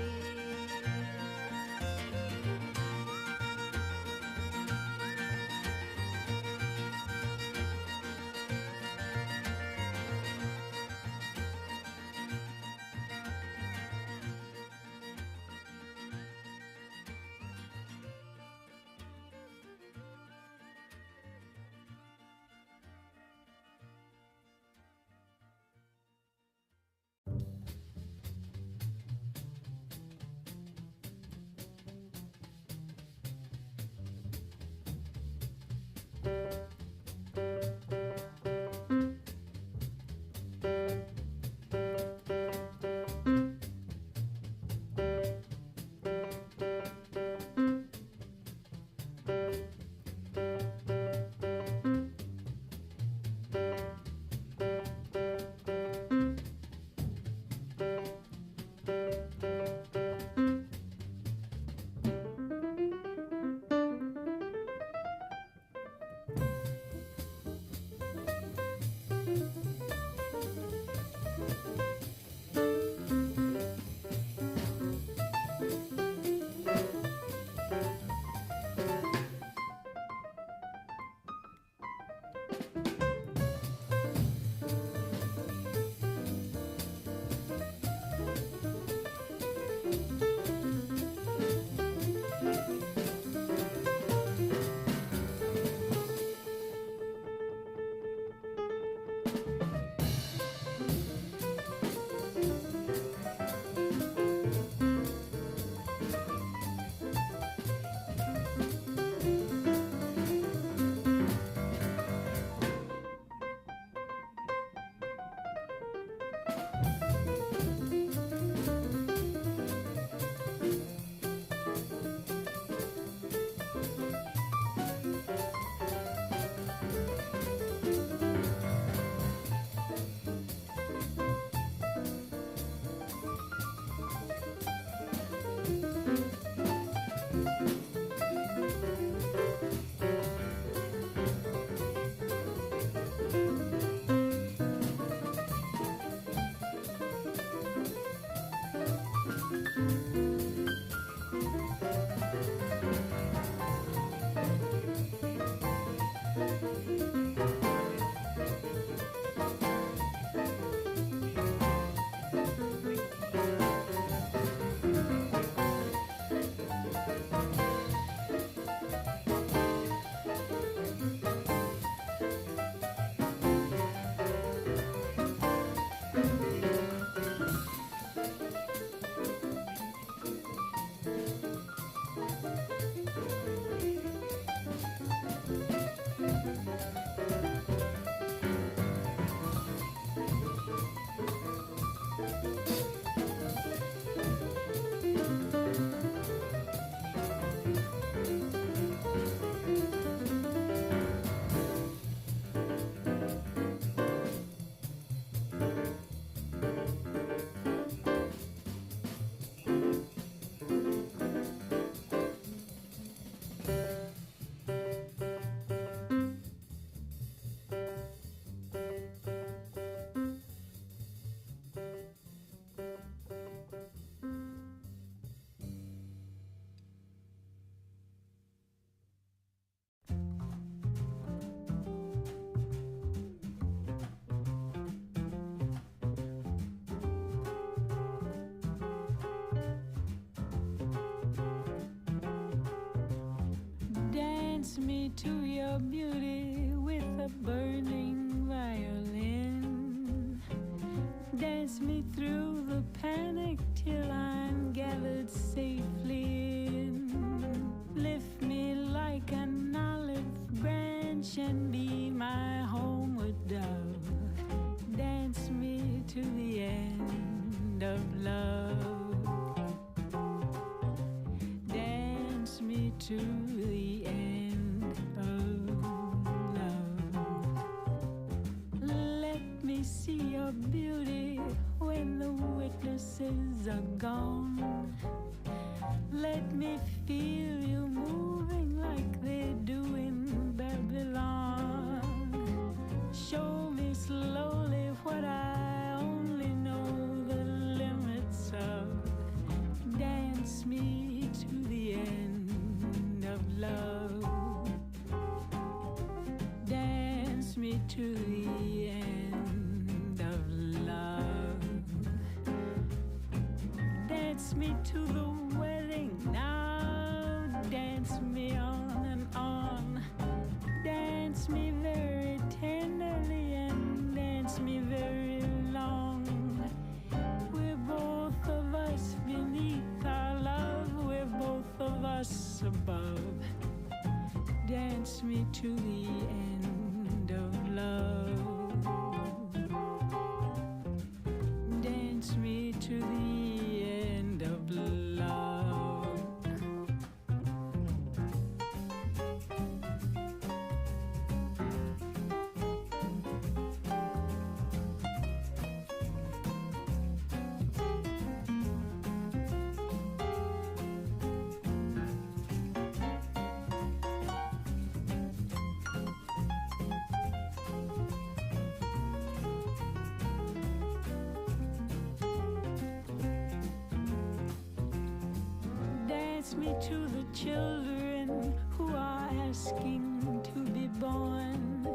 Dance me to your beauty with a burning violin. Dance me through the panic till I'm gathered safely in. Lift me like an olive branch and be my homeward dove. Dance me to the end of love. Dance me to the end of love. Let me see your beauty when the witnesses are gone. Let me feel you moving like they do in Babylon. Show me slowly what I only know the limits of. Dance me to the end of love. Dance me to the end of love. Dance me to the wedding now. Dance me on and on. Dance me very tenderly and dance me very long. We're both of us beneath our love. We're both of us above. Dance me to the end of love. Dance me to the end of love. Dance me to the children who are asking to be born.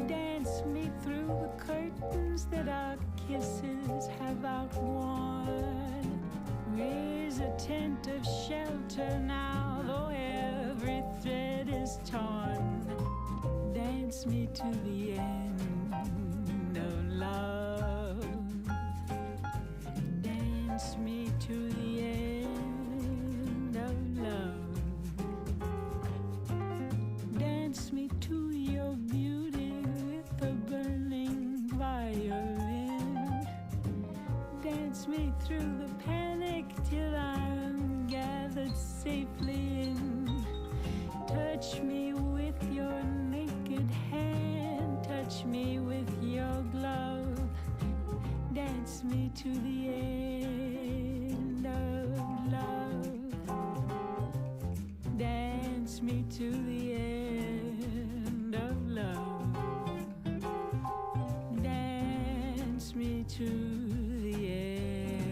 Dance me through the curtains that our kisses have outworn. Raise a tent of shelter now, though every thread is torn. Dance me to the end of love. Dance me to the end of love. Dance me to your beauty with a burning violin. Dance me through the panic till I'm gathered safely in. Touch me with your naked hand. Touch me with your glove. Dance me to the end of love. Dance me to the end of love. Dance me to the end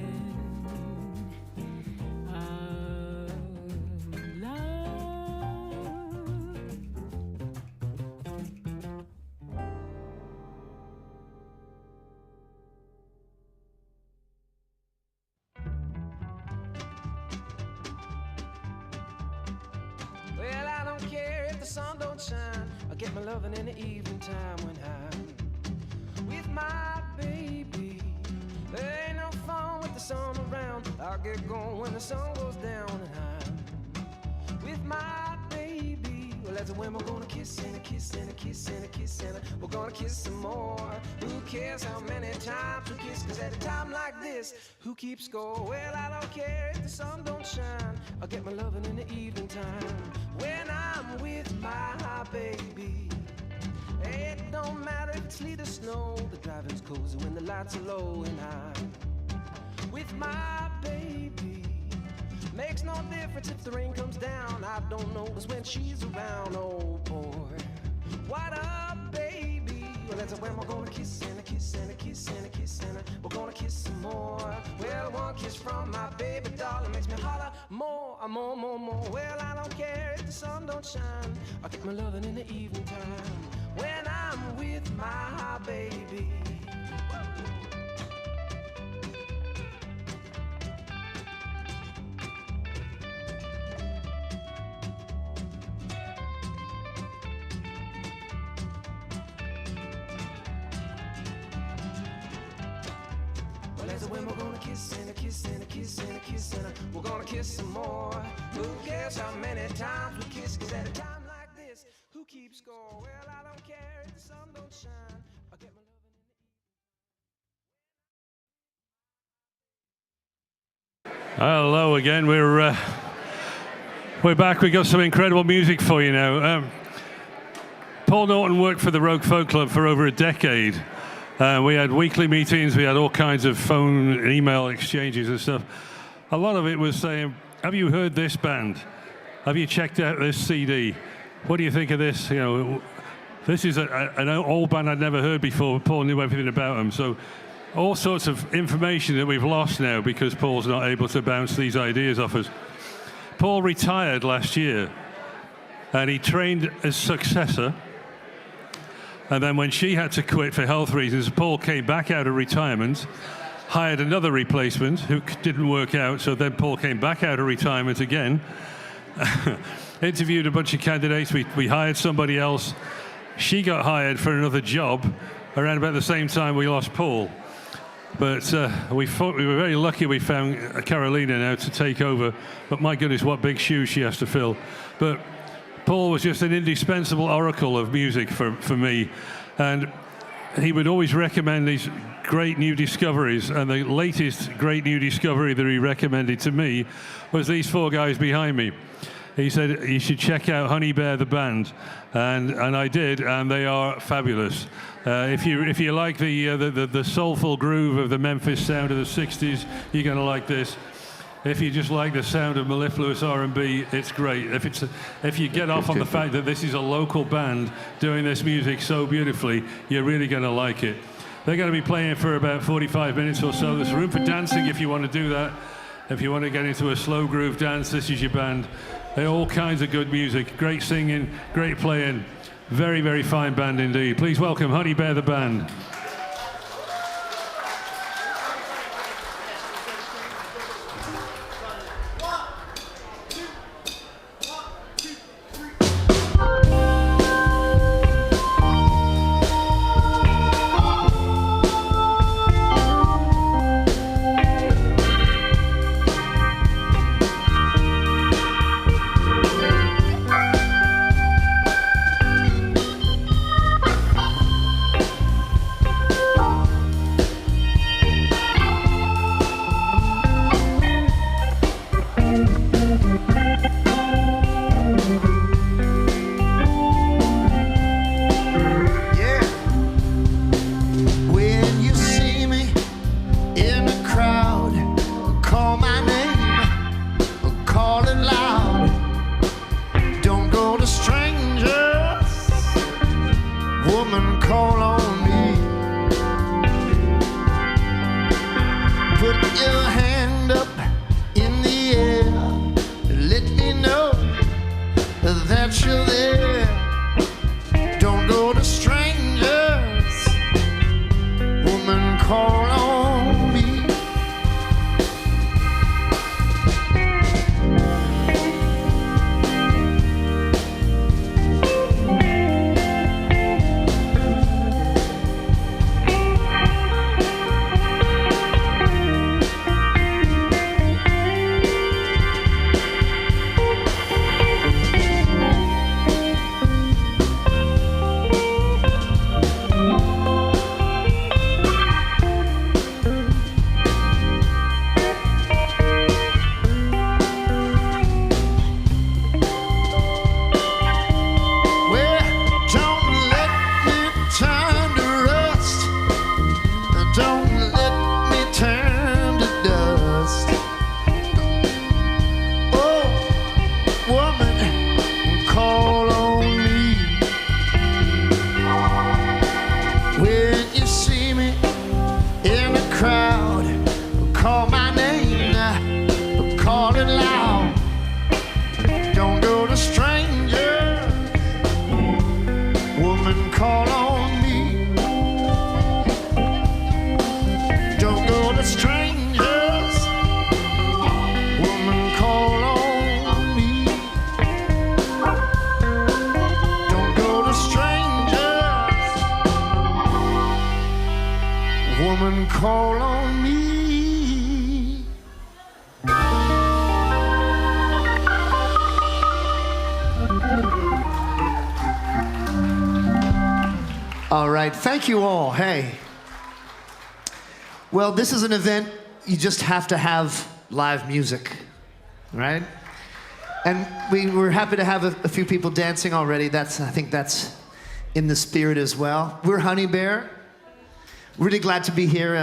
of love. Well, I don't care if the sun don't shine. I get my loving in the evening time when I'm with my baby. There ain't no fun with the sun around. I'll get going when the sun goes down and I'm with my baby. Well, that's when we're gonna kiss and a kiss and a kiss and a kiss and a, we're gonna kiss some more. Who cares how many times we kiss? 'Cause at a time like this, who keeps score? Well, I don't care if the sun don't shine. I'll get my loving in the evening time when I'm with my baby. It don't matter if it's sleet or snow. The driving's cozy when the lights are low and I'm with my baby. Makes no difference if the rain comes down. I don't notice when she's around. Oh boy, what a baby. Well, that's when we're gonna kiss and a kiss and a kiss and a kiss and a, we're gonna kiss some more. Well, one kiss from my baby darling makes me holler more, more, more, more. Well, I don't care if the sun don't shine. I get my loving in the evening time when I'm with my baby. Well, as a women, we're gonna kiss and a kiss and a kiss and a kiss and we're gonna kiss some more. Who cares how many times we kiss? 'Cause at a time like this, who keeps score? Well, I don't care if the sun don't shine. I get my loving in the Hello again. We're back. We got some incredible music for you now. Paul Norton worked for the Rogue Folk Club for over a decade. We had weekly meetings. We had all kinds of phone and email exchanges and stuff. A lot of it was saying, "Have you heard this band? Have you checked out this CD? What do you think of this?" You know, this is an old band I'd never heard before. Paul knew everything about them. So all sorts of information that we've lost now because Paul's not able to bounce these ideas off us. Paul retired last year, and he trained his successor. And then when she had to quit for health reasons, Paul came back out of retirement, hired another replacement who didn't work out, so then Paul came back out of retirement again, interviewed a bunch of candidates, we hired somebody else. She got hired for another job around about the same time we lost Paul. But we were very lucky we found Carolina now to take over. But my goodness, what big shoes she has to fill. But Paul was just an indispensable oracle of music for me. And he would always recommend these great new discoveries. And the latest great new discovery that he recommended to me was these four guys behind me. He said, "You should check out Honeybear the band," and I did, and they are fabulous. If you like the soulful groove of the Memphis sound of the '60s, you're going to like this. If you just like the sound of mellifluous R&B, it's great. If you get off on the fact that this is a local band doing this music so beautifully, you're really going to like it. They're going to be playing for about 45 minutes or so. There's room for dancing if you want to do that. If you want to get into a slow groove dance, this is your band. They're all kinds of good music, great singing, great playing. Very, very fine band indeed. Please welcome Honeybear the band. Woman, call on me. right, thank you all. Hey. Well, this is an event you just have to have live music, right? And we were happy to have a few people dancing already. I think that's in the spirit as well. We're Honeybear. Really glad to be here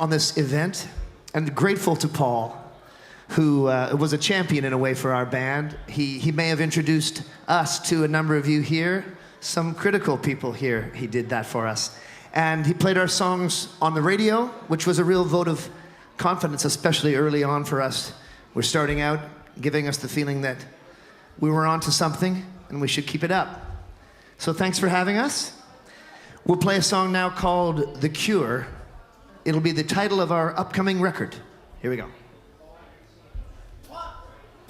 on this event, and grateful to Paul, who was a champion in a way for our band. He may have introduced us to a number of you here, some critical people here. He did that for us. And he played our songs on the radio, which was a real vote of confidence, especially early on for us. We're starting out, giving us the feeling that we were onto something and we should keep it up. So thanks for having us. We'll play a song now called The Cure. It'll be the title of our upcoming record. Here we go. 1,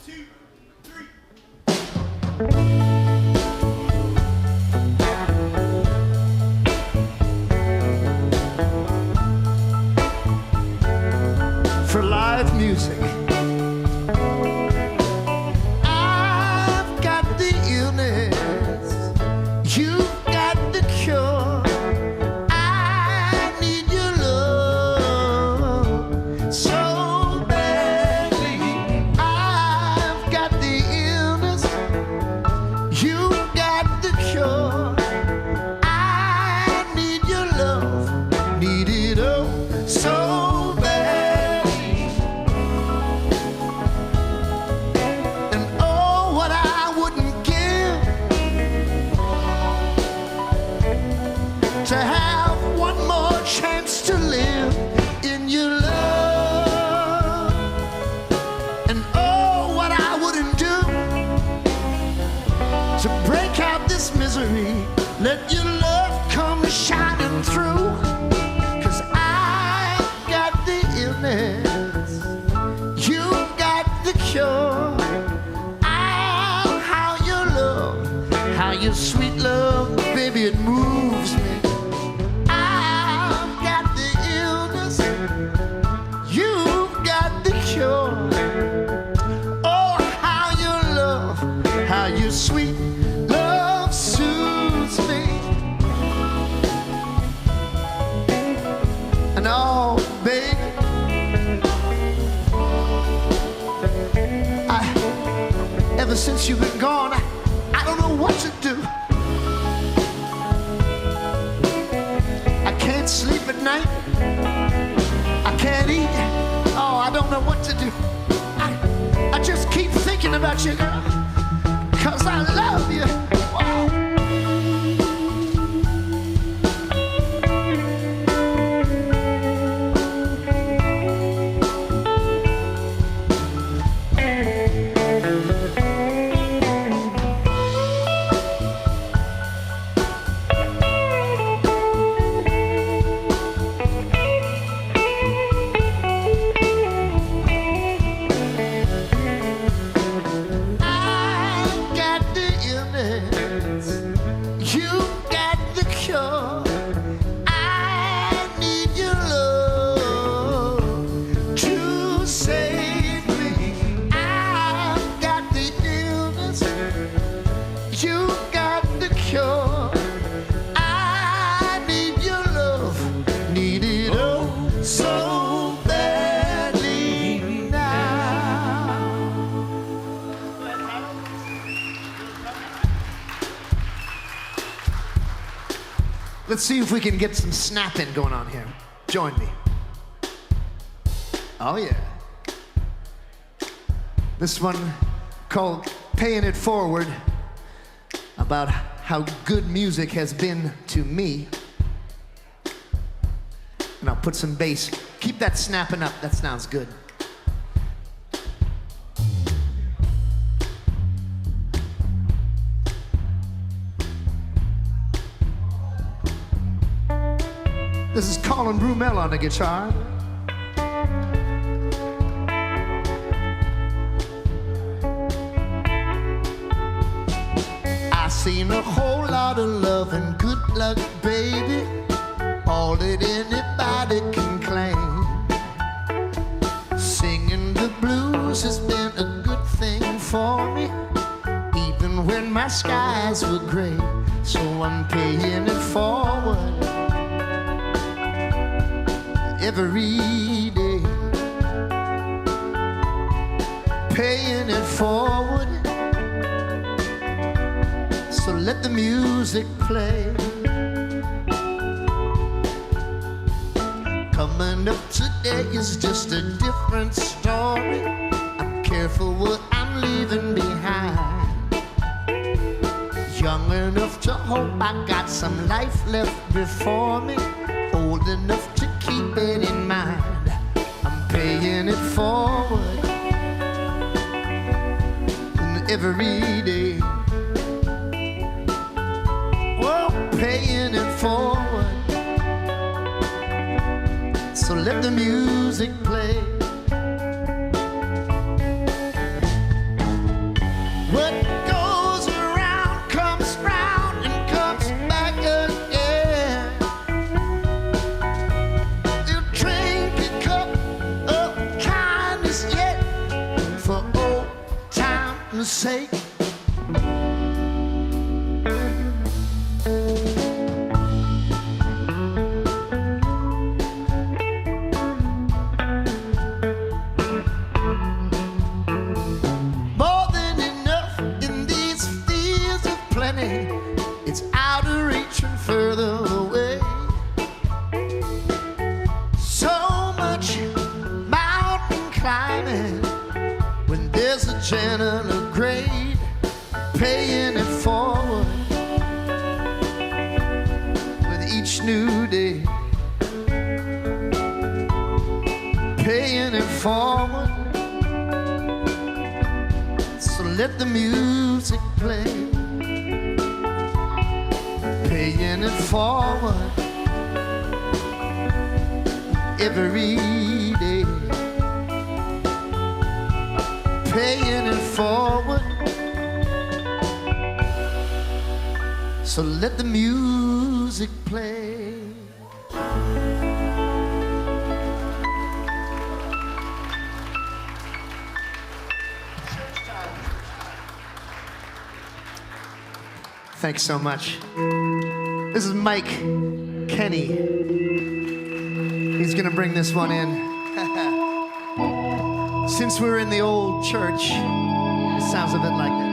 2, 3. For live music. I've got the illness, you've got the cure. I need your love so badly. I've got the illness, you've got the cure. I need your love, need it oh so bad. To have one more chance to live in your love. And oh, what I wouldn't do to break out this misery. Let your love come shining through. 'Cause I got the illness, you got the cure. Oh, how your love, how your sweet love, baby, it moves me. How your sweet love soothes me. And oh, baby, ever since you've been gone, I don't know what to do. I can't sleep at night. I can't eat. Oh, I don't know what to do. I just keep thinking about you, girl. 'Cause I love you. Wow. Let's see if we can get some snapping going on here. Join me. Oh yeah. This one called Paying It Forward, about how good music has been to me. And I'll put some bass. Keep that snapping up, that sounds good. This is Colin Brumell on the guitar. I seen a whole lot of love and good luck, baby, all that anybody can claim. Singing the blues has been a good thing for me, even when my skies were gray. so I'm paying it forward every day. Paying it forward, so let the music play. Coming up today is just a different story. I'm careful what I'm leaving behind. Young enough to hope I got some life left before me. Old enough to keep it in mind. I'm paying it forward every day. Well, paying it forward, so let the music play. What goes around comes round and comes back again. They'll drink a cup of kindness yet for old time's sake. More than enough in these fields of plenty. It's out of reach and further away. So much mountain climbing when there's a gentler grade. Paying it forward with each new day. Paying it forward, so let the music play. Paying it forward every day. Paying it forward, so let the music play. Thanks so much. This is Mike Kenny. He's gonna bring this one in. Since we're in the old church, it sounds a bit like this.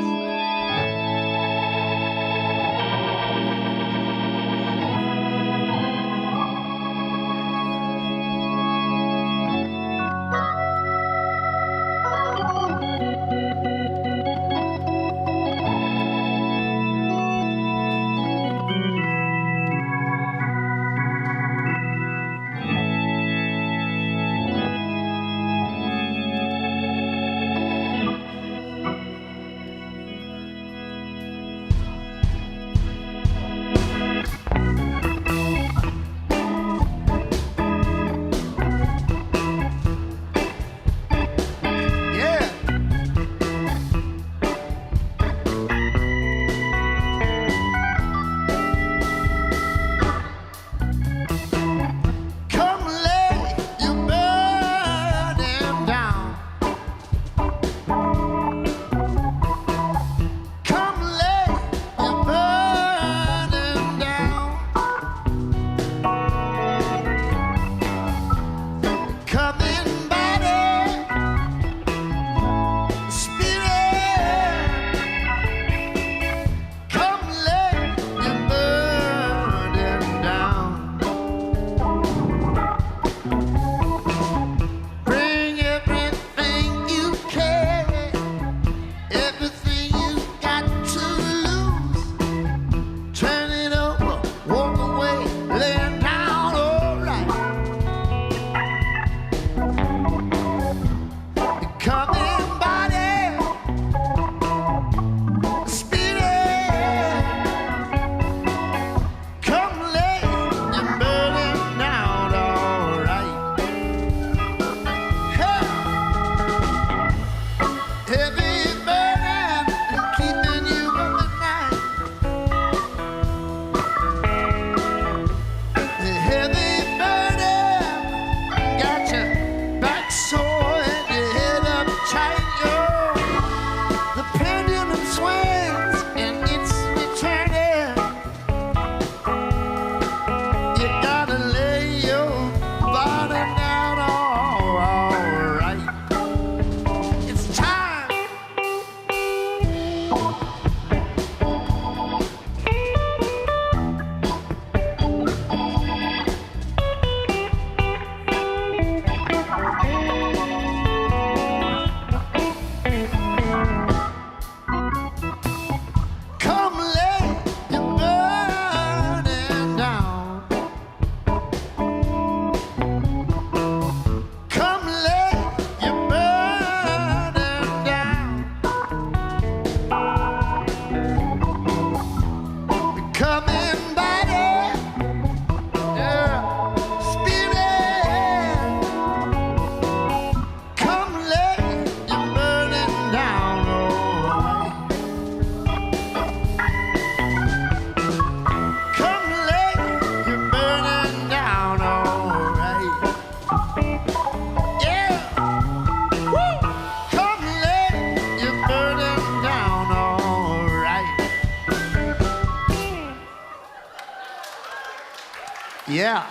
Yeah.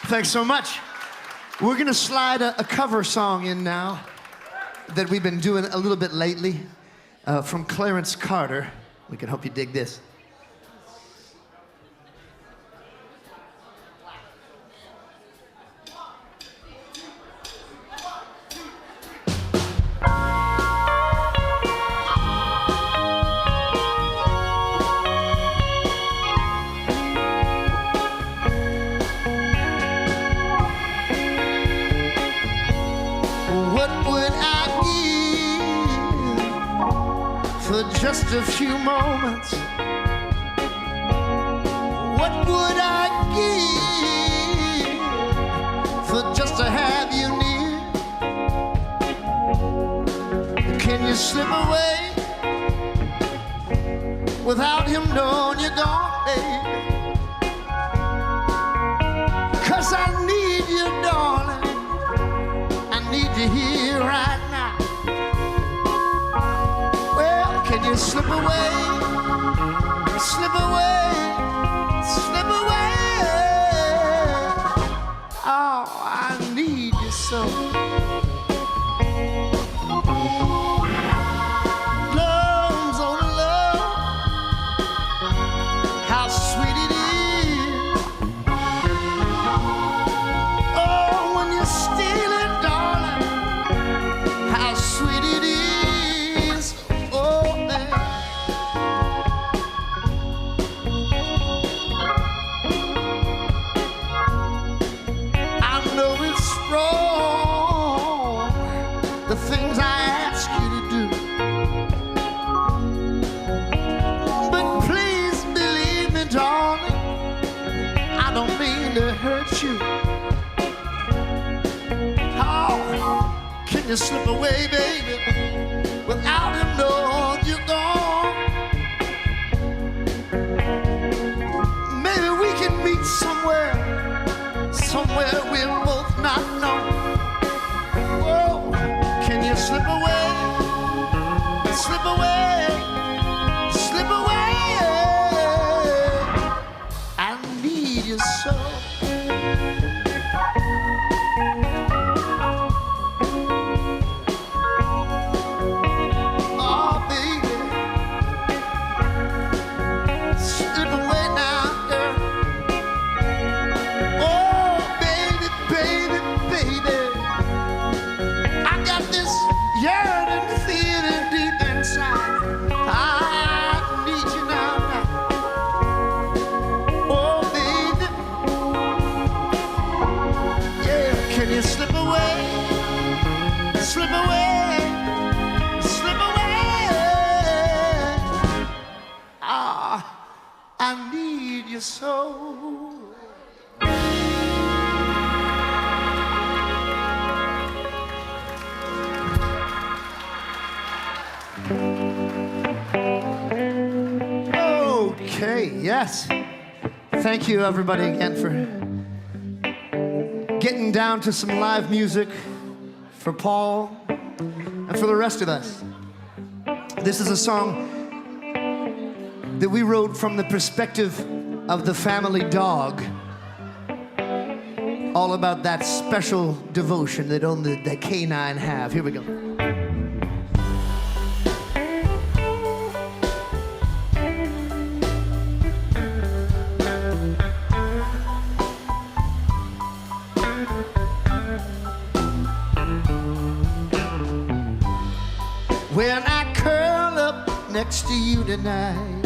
Thanks so much. We're going to slide a cover song in now that we've been doing a little bit lately from Clarence Carter. We can help you dig this. Just a few moments. What would I give for just to have you near? Can you slip away without him knowing you're gone, baby? 'Cause I need you, darling. I need you here right now. Can you slip away, slip away, slip away? Oh, I need you so. Love's on love, how sweet it is. Oh, when you steal it, darling, how sweet it is. Can you slip away, baby, without him knowing you're gone? Maybe we can meet somewhere we'll both not know. Oh, can you slip away, slip away, slip away? I need you so. So okay, yes. Thank you everybody again for getting down to some live music for Paul and for the rest of us. This is a song that we wrote from the perspective of the family dog, all about that special devotion that only the canine have. Here we go. When I curl up next to you tonight,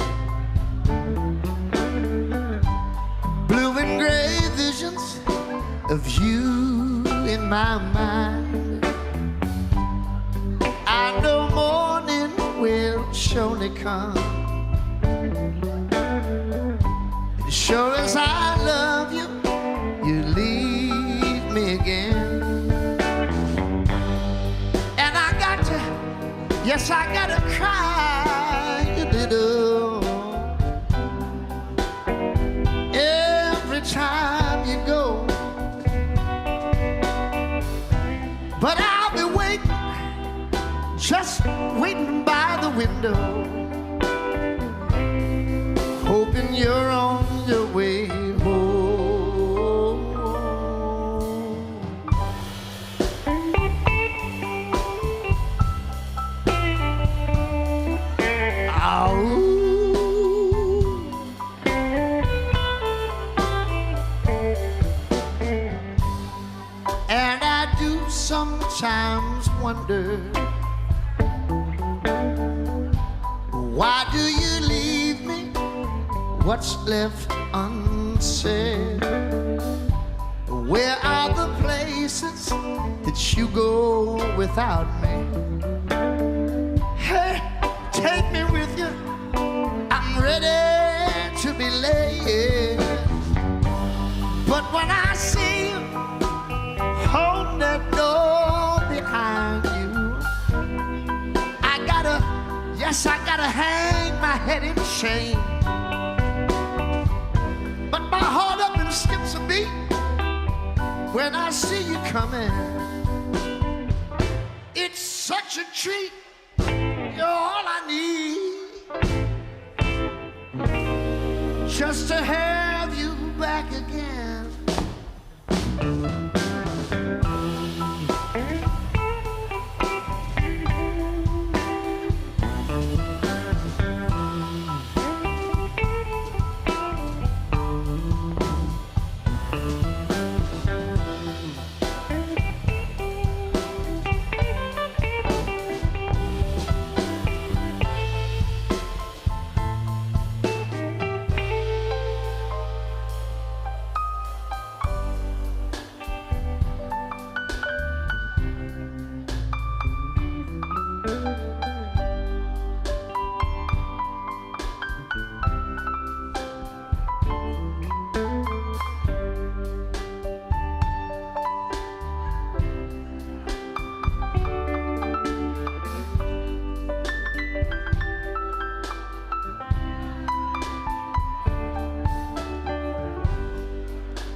of you in my mind, I know morning will surely come. As sure as I love you, you leave me again. And I got to, yes, I gotta cry a little every time you go. But I'll be waiting, just waiting by the window, hoping you're on your way home. word. Why do you leave me? What's left unsaid? Where are the places that you go without me? Hey, take me with you. I'm ready to be led. But when I see you hold that door behind you, I gotta hang my head in shame. But my heart up and skips a beat when I see you coming. It's such a treat. You're all I need, just to have you back again.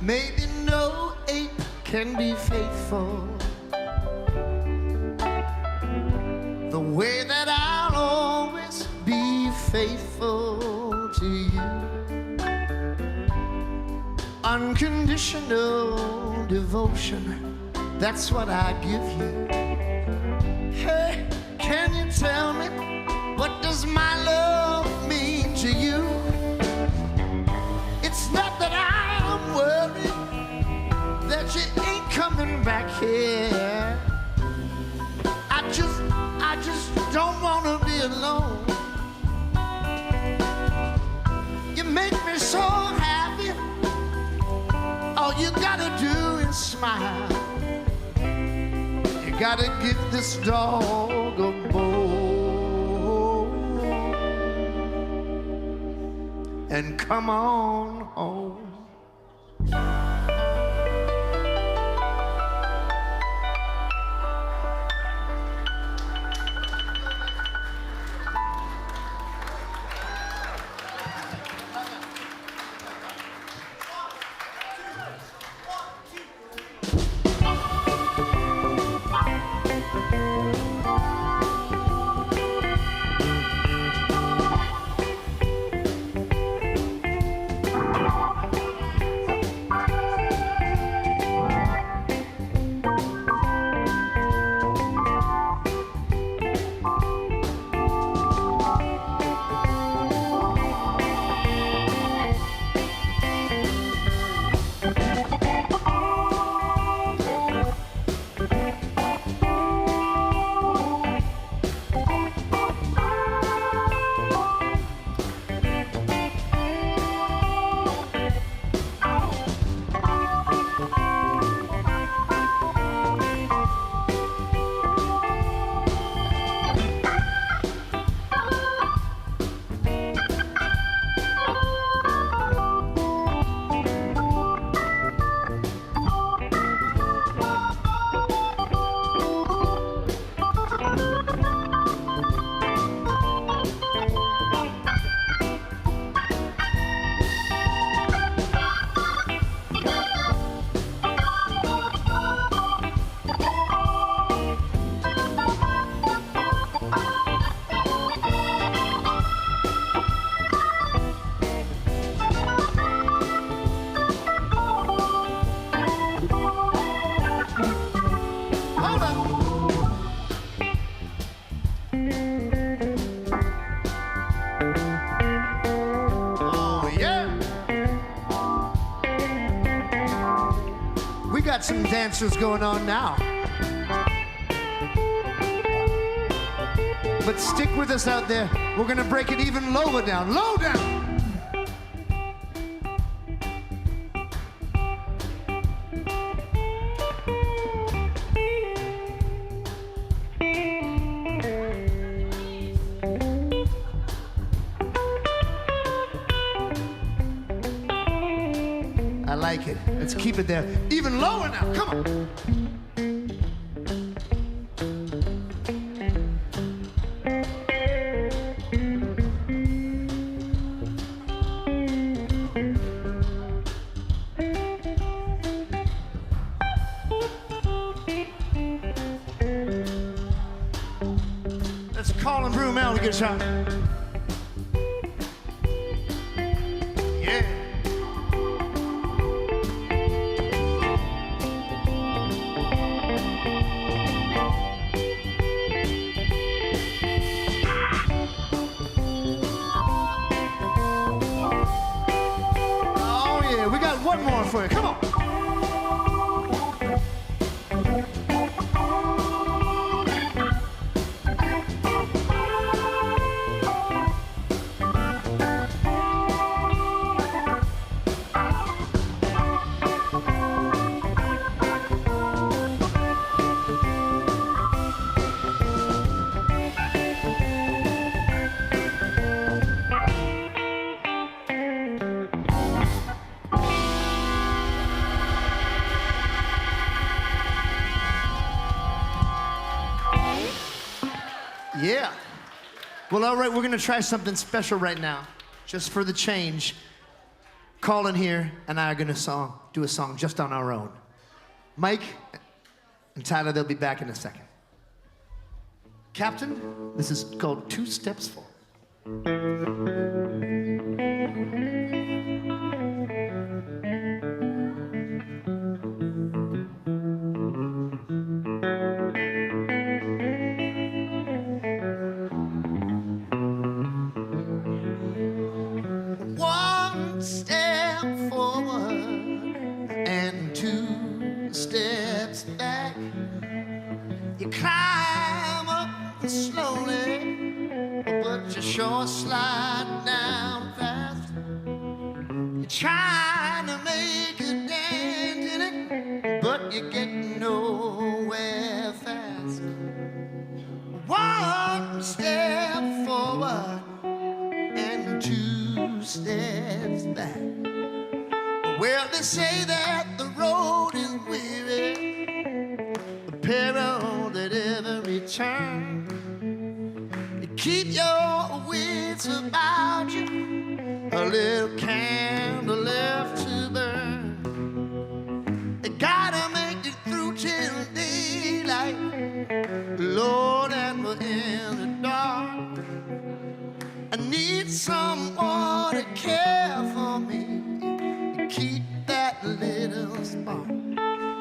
Maybe no ape can be faithful the way that I'll always be faithful to you. Unconditional devotion, that's what I give you. Hey, can you tell me, what does my love mean to you? It's not that I'm worried that you ain't coming back here. I just don't wanna be alone. You make me so happy. All you gotta do is smile. You gotta give this dog a bone and come on home. Some dancers going on now. but stick with us out there. We're gonna break it even lower down, low down. I like it. Let's keep it there. Even lower now. Come on. Let's call and brew Mel to get a shot. Yeah. One more for you. Come on. Yeah. Well, all right, we're gonna try something special right now, just for the change. Colin here and I are gonna do a song just on our own. Mike and Tyler, they'll be back in a second. Captain, this is called 2 Steps Forward. Steps back, you climb up slowly, but you sure slide down fast. You're trying to make a dent in it, but you get nowhere fast. 1 step forward and 2 steps back. Well, they say that the road is weary, a peril at every turn. You keep your wits about you, a little candle left to burn. You gotta make it through till daylight, Lord, and we're in the dark. I need someone to care for me, keep that little spark.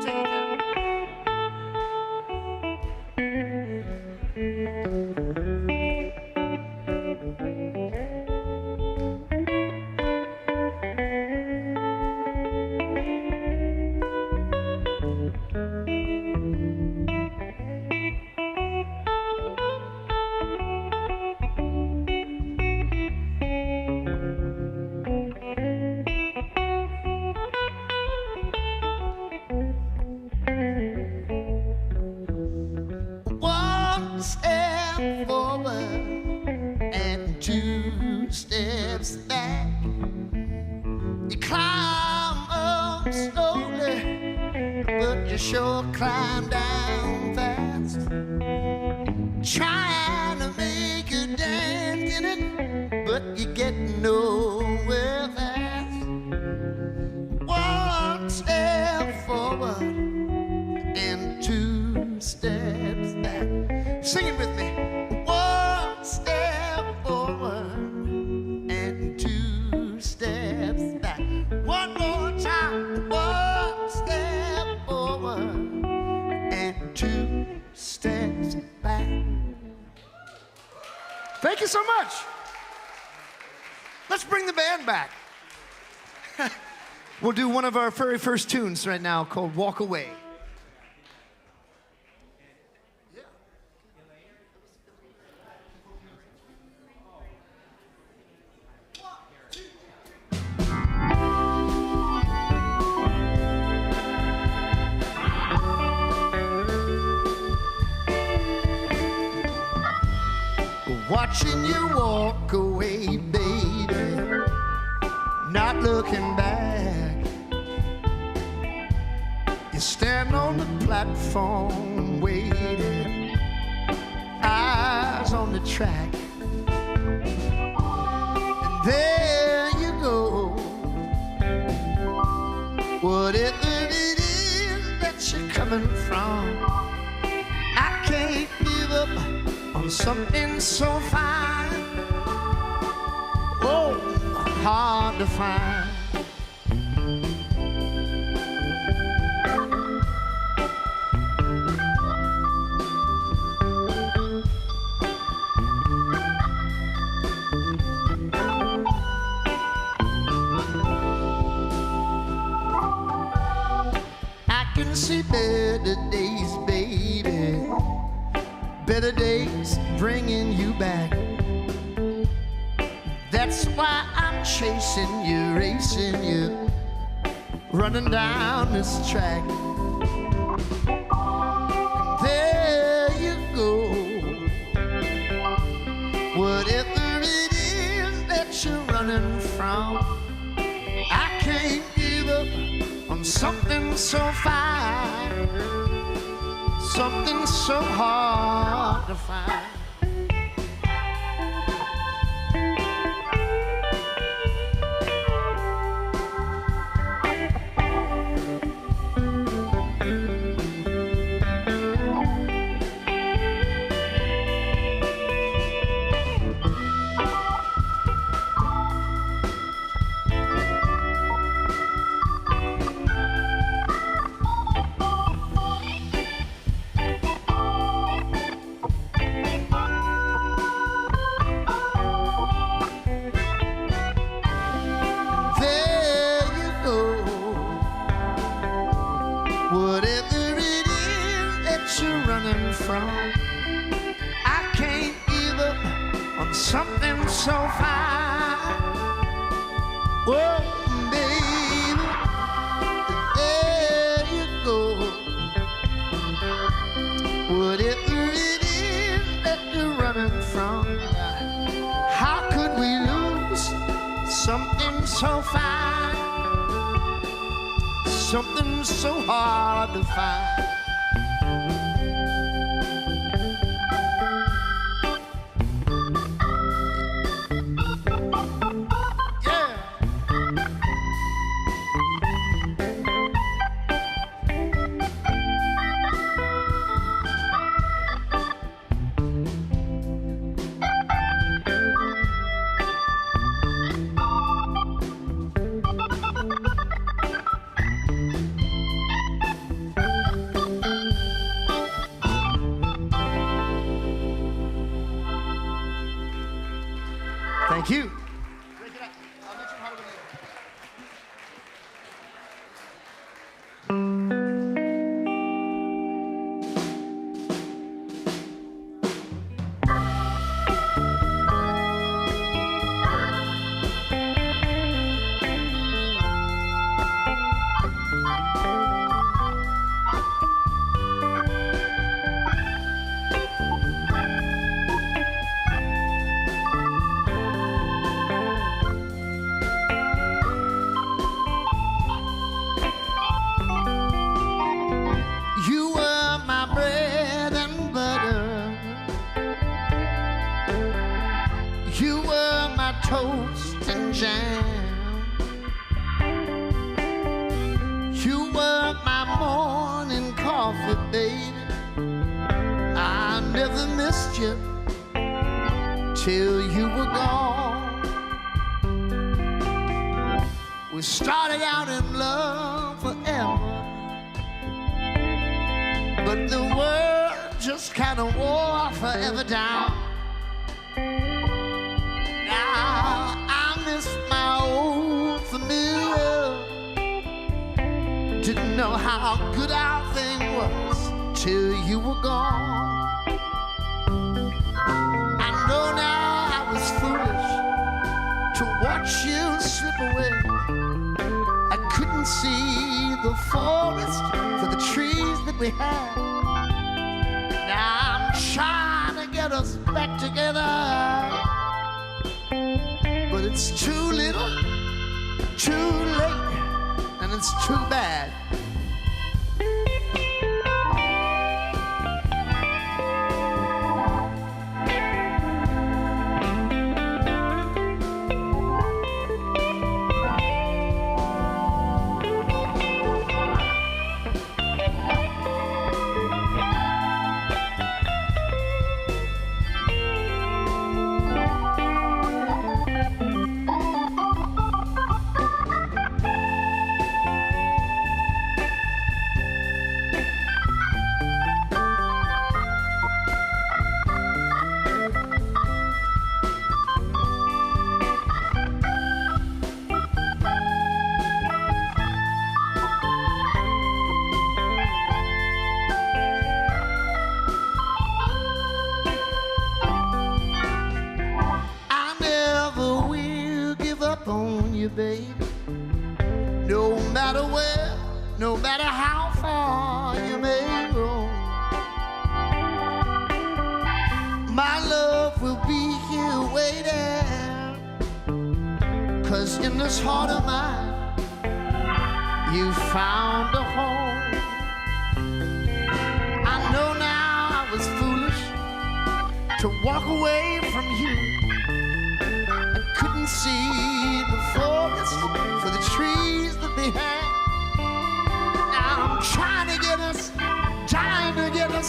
Take it. Step forward and 2 steps back. You climb up slowly, but you sure climb down fast. Trying to make a dent in it, but you get nowhere fast. 1 step forward and 2 steps back. Sing it with me. 1 step forward and 2 steps back. One more time. 1 step forward and 2 steps back. Thank you so much. Let's bring the band back. We'll do one of our very first tunes right now called Walk Away. watching you walk away, baby, not looking back. You stand on the platform waiting, eyes on the track, and there you go. Whatever it is that you're coming from, I can't give up on something so fine. Oh, hard to find. I can see better days, baby, better days bringing you back. That's why I'm chasing you, racing you, running down this track. There you go. Whatever it is that you're running from, I can't give up on something so fine, something so hard to find. Whatever it is that you're running from, I can't give up on something so fine. Oh, baby, there you go. Whatever it is that you're running from, how could we lose something so fine? Something so hard to find. Thank you. Toast and jam. You were my morning coffee, baby. I never missed you till you were gone. We started out in love forever, but the world just kind of wore forever down. Didn't know how good our thing was till you were gone. I know now I was foolish to watch you slip away. I couldn't see the forest for the trees that we had. Now I'm trying to get us back together. But it's too little, too late, and it's too bad. On you, babe. No matter where, no matter how far you may roam, my love will be here waiting. 'Cause in this heart of mine, you found a home. I know now I was foolish to walk away from you. Couldn't see the forest for the trees that they had. Now I'm trying to get us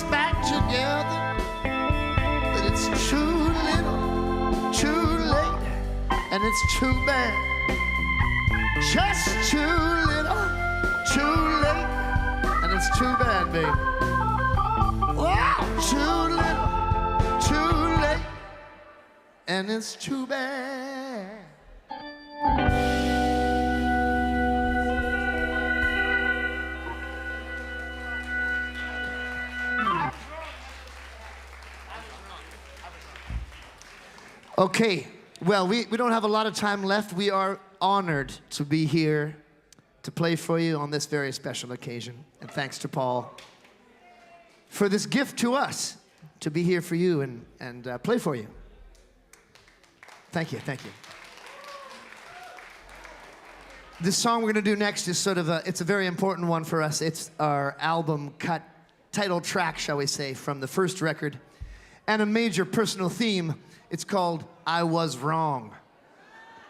back together. But it's too little, too late, and it's too bad. Just too little, too late, and it's too bad, baby. Wow, too little, too late, and it's too bad. Okay, well, we don't have a lot of time left. We are honored to be here to play for you on this very special occasion. And thanks to Paul for this gift to us to be here for you and play for you. Thank you, thank you. This song we're going to do next is it's a very important one for us. It's our album cut, title track, shall we say, from the first record, and a major personal theme. It's called I Was Wrong.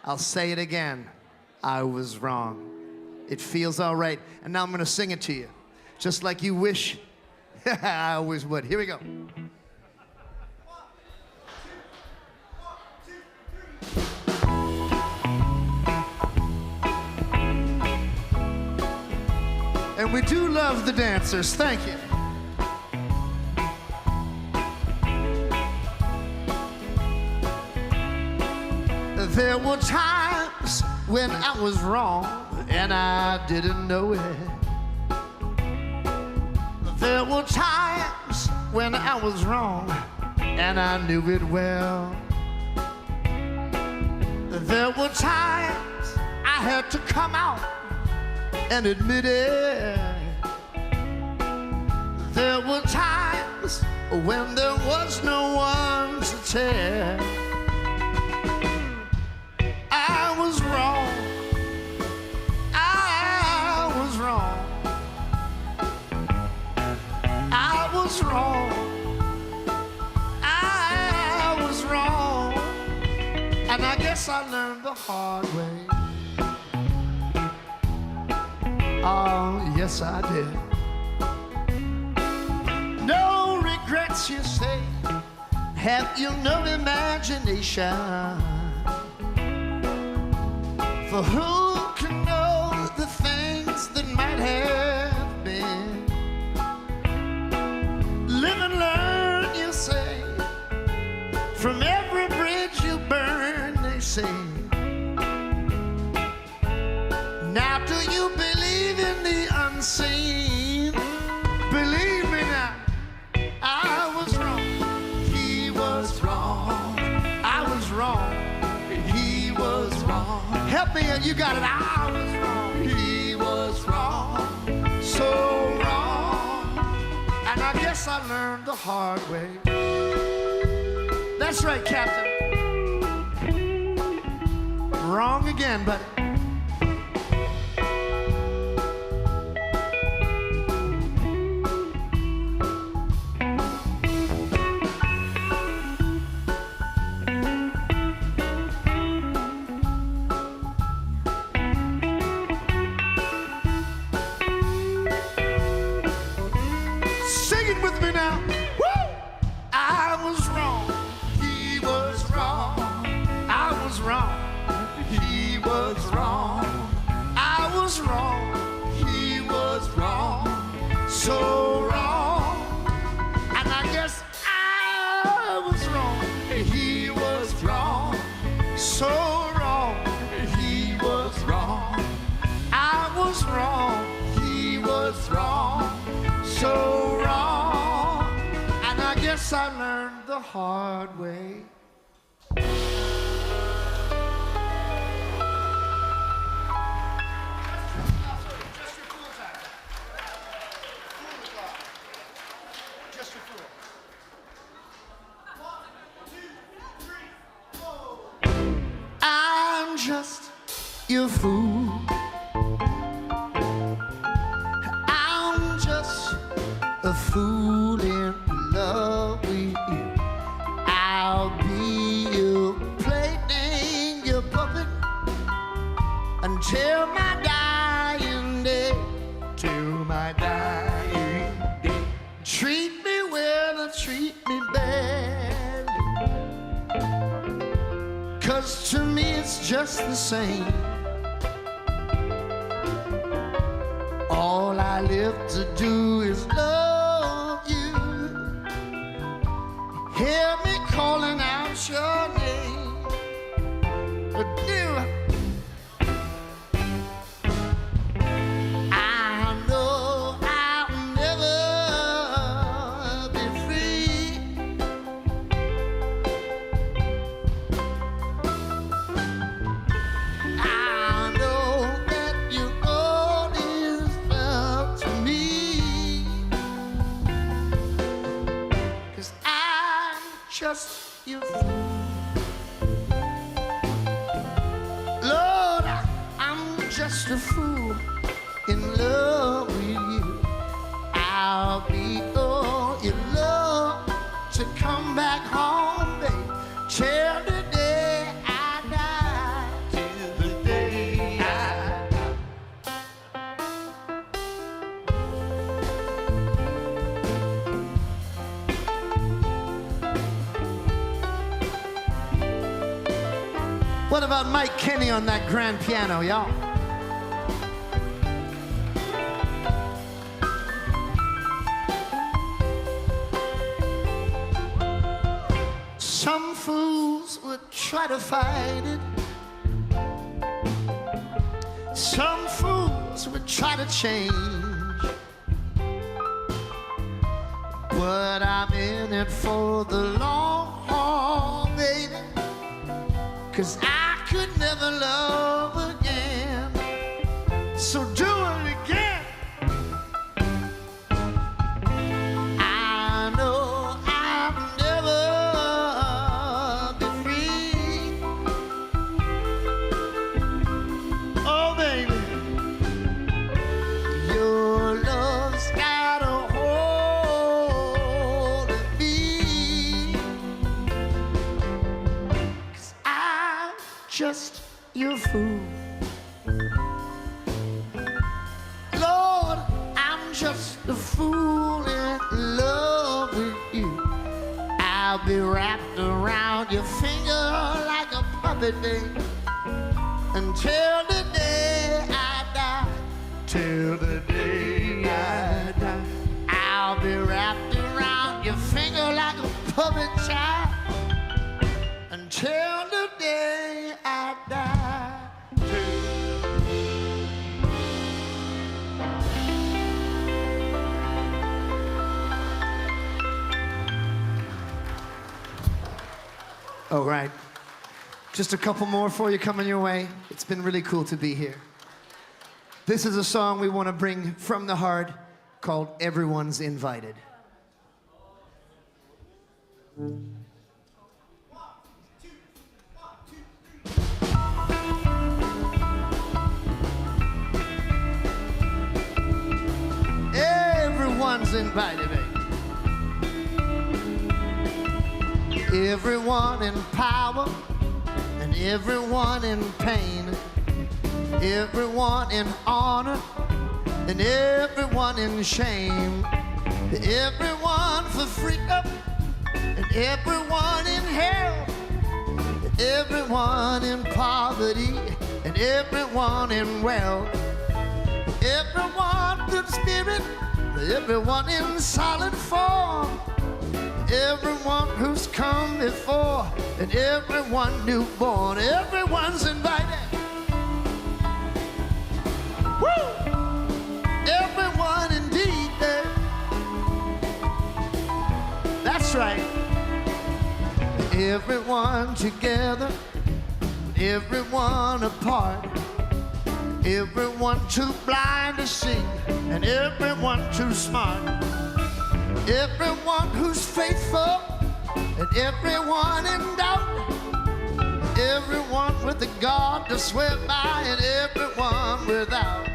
I'll say it again. I was wrong. It feels all right. And now I'm going to sing it to you, just like you wish I always would. Here we go. And we do love the dancers. Thank you. There were times when I was wrong and I didn't know it. There were times when I was wrong and I knew it well. There were times I had to come out and admit it. There were times when there was no one to tell. I was wrong. I was wrong. I was wrong. I was wrong. And I guess I learned the hard way. Oh, yes, I did. No regrets, you say. Have you no imagination? For who can know the things that might have been? Live and learn, you say. From every bridge you burn, they say. Now do you believe in the unseen? Believe me now, I was wrong. He was wrong. I was wrong. He was wrong. Help me, you got it. I was wrong. He was wrong. So wrong. And I guess I learned the hard way. That's right, Captain. Wrong again, buddy. Sing it with me now. Woo! I was wrong. He was wrong. I was wrong. He was wrong. I was wrong. He was wrong. So wrong. And I guess I was wrong. He was wrong. So wrong. He was wrong. I was wrong. He was wrong. So wrong. And I guess I learned the hard way. I'm just your fool. I'm just a fool in love with you. I'll be your plaything, your puppet, until my dying day. Till my dying day. Treat me well or treat me bad. 'Cause to me it's just the same. All I live to do is love you. Hear me calling out your name. But dear, I know I'll never be free. I know that you always felt to me. 'Cause I'm just your fool. Lord, I'm just a fool in love with you. I'll be all your love to come back home, babe. Till the day I die. Till the day I die. What about Mike Kenny on that grand piano, y'all? Some fools would try to fight it. Some fools would try to change. But I'm in it for the long haul, baby. 'Cause I could never love again. So do it again. I know I'll never be free. Oh, baby, your love's got a hold of me. 'Cause I'm just your fool. Lord, I'm just a fool in love with you. I'll be wrapped around your finger like a puppet, babe, until the day I die. Till the day I die. I'll be wrapped around your finger like a puppet, child, until the day I die. All right. Just a couple more for you coming your way. It's been really cool to be here. This is a song we want to bring from the heart called Everyone's Invited. everyone's invited, baby. Everyone in power and everyone in pain, everyone in honor and everyone in shame, everyone for freedom and everyone in hell, everyone in poverty and everyone in wealth, everyone good spirit, everyone in solid form, everyone who's come before and everyone newborn, everyone's invited. Woo! Everyone indeed, babe. That's right. Everyone together, everyone apart, everyone too blind to see and everyone too smart, everyone who's faithful and everyone in doubt, everyone with a God to swear by and everyone without,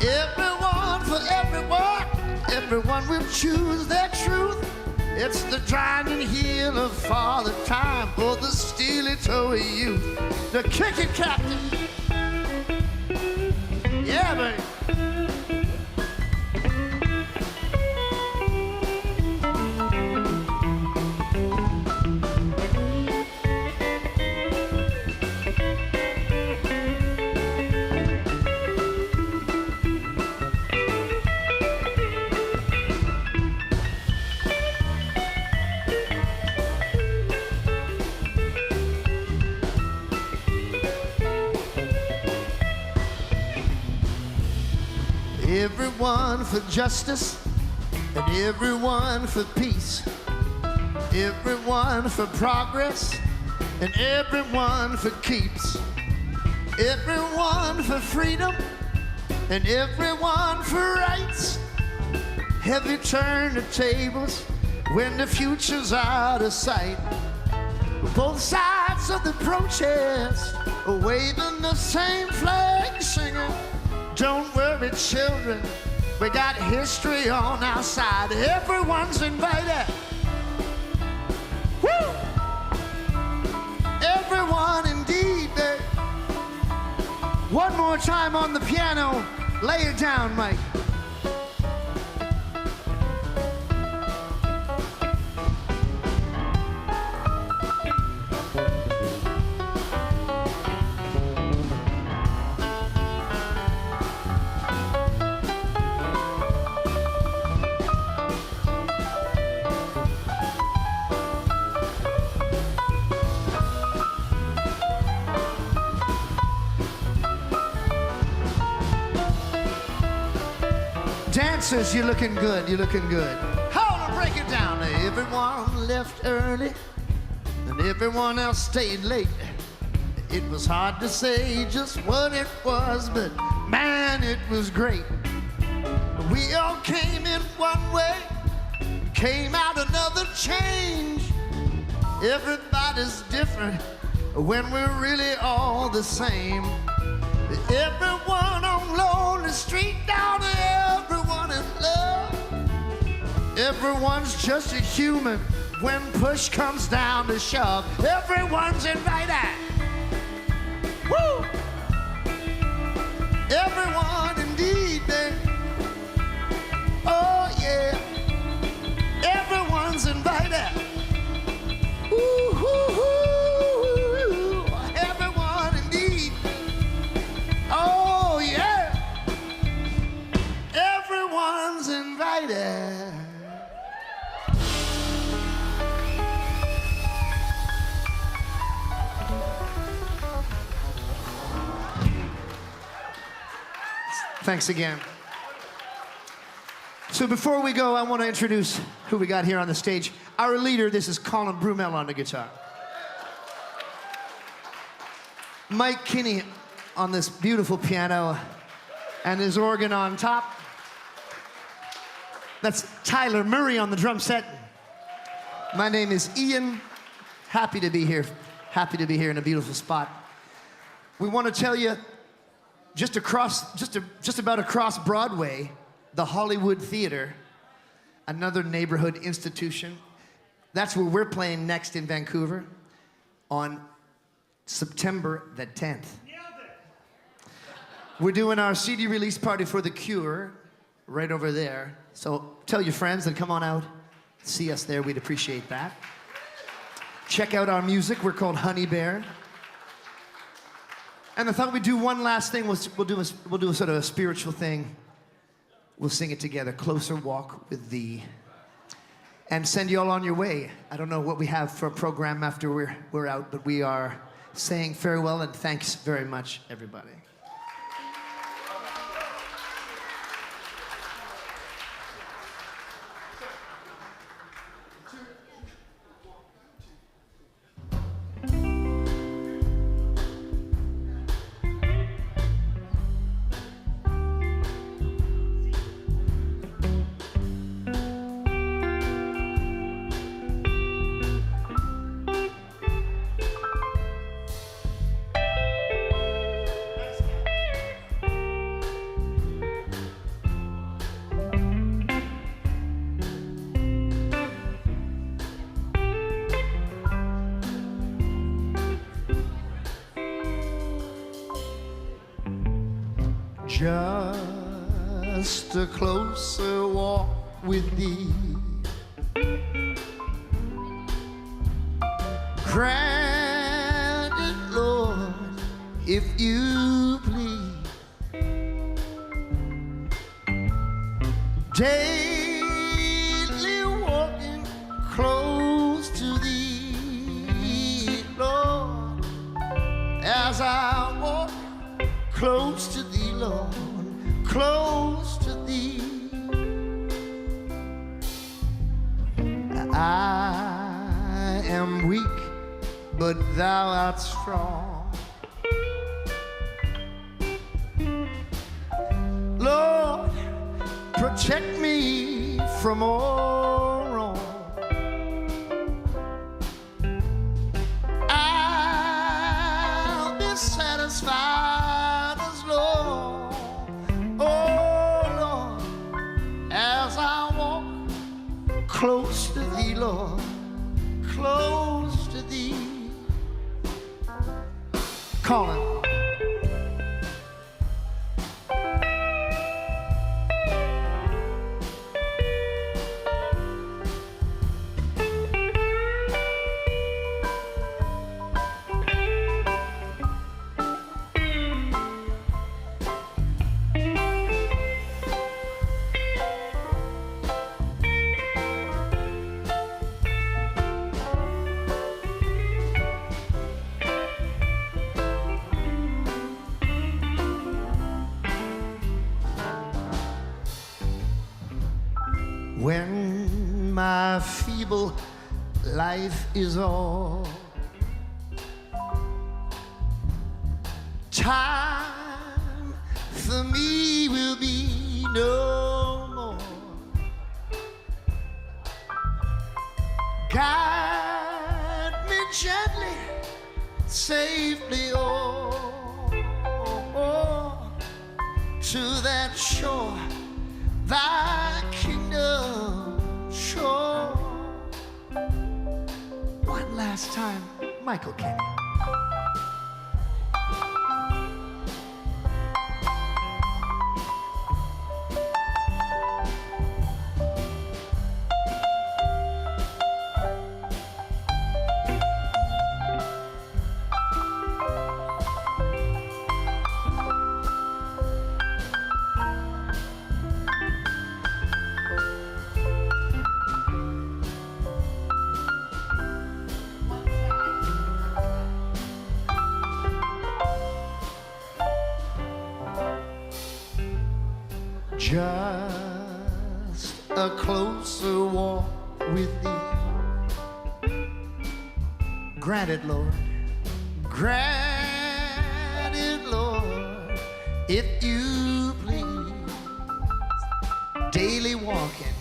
everyone for everyone, everyone will choose their truth. It's the grinding heel of Father Time for the steely-toed youth. The kick it, Captain. Yeah, baby. Everyone for justice and everyone for peace, everyone for progress and everyone for keeps, everyone for freedom and everyone for rights. Have you turned the tables when the future's out of sight? Both sides of the protest are waving the same flag, singing, don't worry, children, we got history on our side. Everyone's invited. Woo! Everyone indeed, babe. One more time on the piano. Lay it down, Mike. Dancers, you're looking good, you're looking good. Hold on, break it down. Everyone left early and everyone else stayed late. It was hard to say just what it was, but man, it was great. We all came in one way, came out another change. Everybody's different when we're really all the same. Everyone on Lonely Street down to everyone in love. Everyone's just a human when push comes down to shove. Everyone's invited. Woo! Everyone indeed, babe. Oh yeah. Everyone's invited. Ooh, ooh, ooh. Everyone indeed. Oh yeah. Everyone's invited. Thanks again. So before we go, I want to introduce who we got here on the stage. Our leader, this is Colin Brumell on the guitar. Mike Kinney on this beautiful piano and his organ on top. That's Tyler Murray on the drum set. My name is Ian. Happy to be here. Happy to be here in a beautiful spot. We want to tell you, just about across Broadway, the Hollywood Theater another neighborhood institution. That's where we're playing next in Vancouver on September the 10th. We're doing our CD release party for The Cure right over there. So tell your friends and come on out, see us there. We'd appreciate that. Check out our music. We're called Honeybear. And I thought we'd do one last thing. We'll do a sort of a spiritual thing. We'll sing it together. Closer Walk with Thee. And send you all on your way. I don't know what we have for a program after we're out, but we are saying farewell and thanks very much, everybody. Just a closer walk with Thee. Grant it, Lord, if You please. Daily walking close to Thee, Lord, as I walk close to Thee, Lord, close to Thee. I am weak, but Thou art strong. Lord, protect me from all wrong. I'll be satisfied as long, oh Lord, as I walk close to Thee, Lord, close to Thee. Call Him. When my feeble life is all, time for me will be no more. Guide me gently, safely, to that shore, Thy kingdom shore. One last time, Michael Kenny. Just a closer walk with Thee. Grant it, Lord. Grant it, Lord, if You please. Daily walking,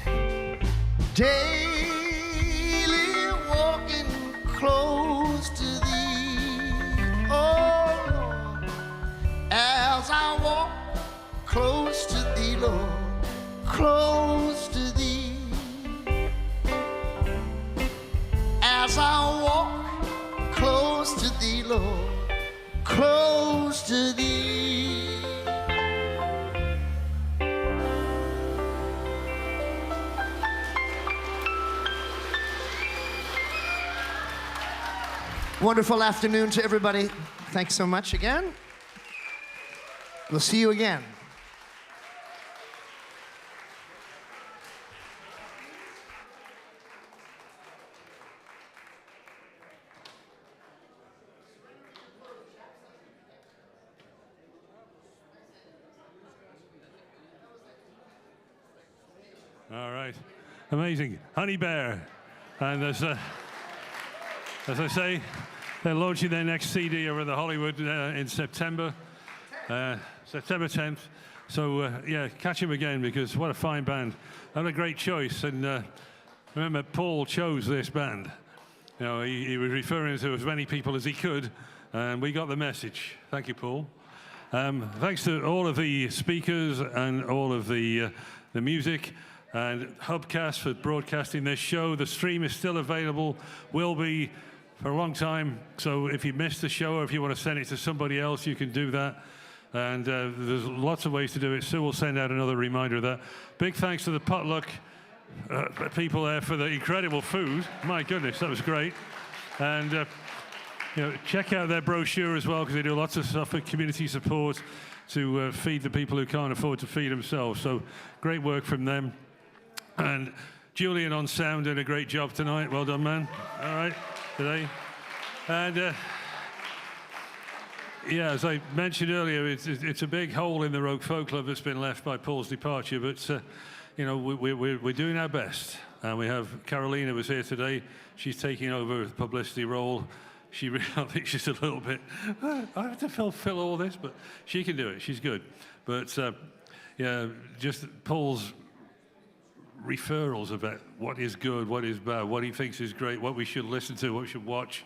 close to Thee. Oh Lord, as I walk close to Thee, Lord, close to Thee. close to thee, Lord, close to thee. Wonderful afternoon to everybody. Thanks so much again. We'll see you again. All right. Amazing. Honeybear. And as I say, they're launching their next CD over at the Hollywood in September, September 10th. So, yeah, catch him again, because what a fine band. And a great choice. And remember, Paul chose this band. You know, he was referring to as many people as he could, and we got the message. Thank you, Paul. Thanks to all of the speakers and all of the music, and Hubcast for broadcasting this show. The stream is still available, will be for a long time. So if you missed the show, or if you want to send it to somebody else, you can do that. And there's lots of ways to do it. Sue will send out another reminder of that. Big thanks to the potluck people there for the incredible food. My goodness, that was great. And you know, check out their brochure as well, because they do lots of stuff for community support to feed the people who can't afford to feed themselves. So great work from them. And Julian on sound did a great job tonight. Well done, man. All right, today. And yeah, as I mentioned earlier, it's a big hole in the Rogue Folk Club that's been left by Paul's departure. But you know, we're doing our best. And we have Carolina was here today. She's taking over the publicity role. I think she's a little bit, I have to fill all this, but she can do it. She's good. But yeah, just Paul's referrals about what is good, what is bad, what he thinks is great, what we should listen to, what we should watch.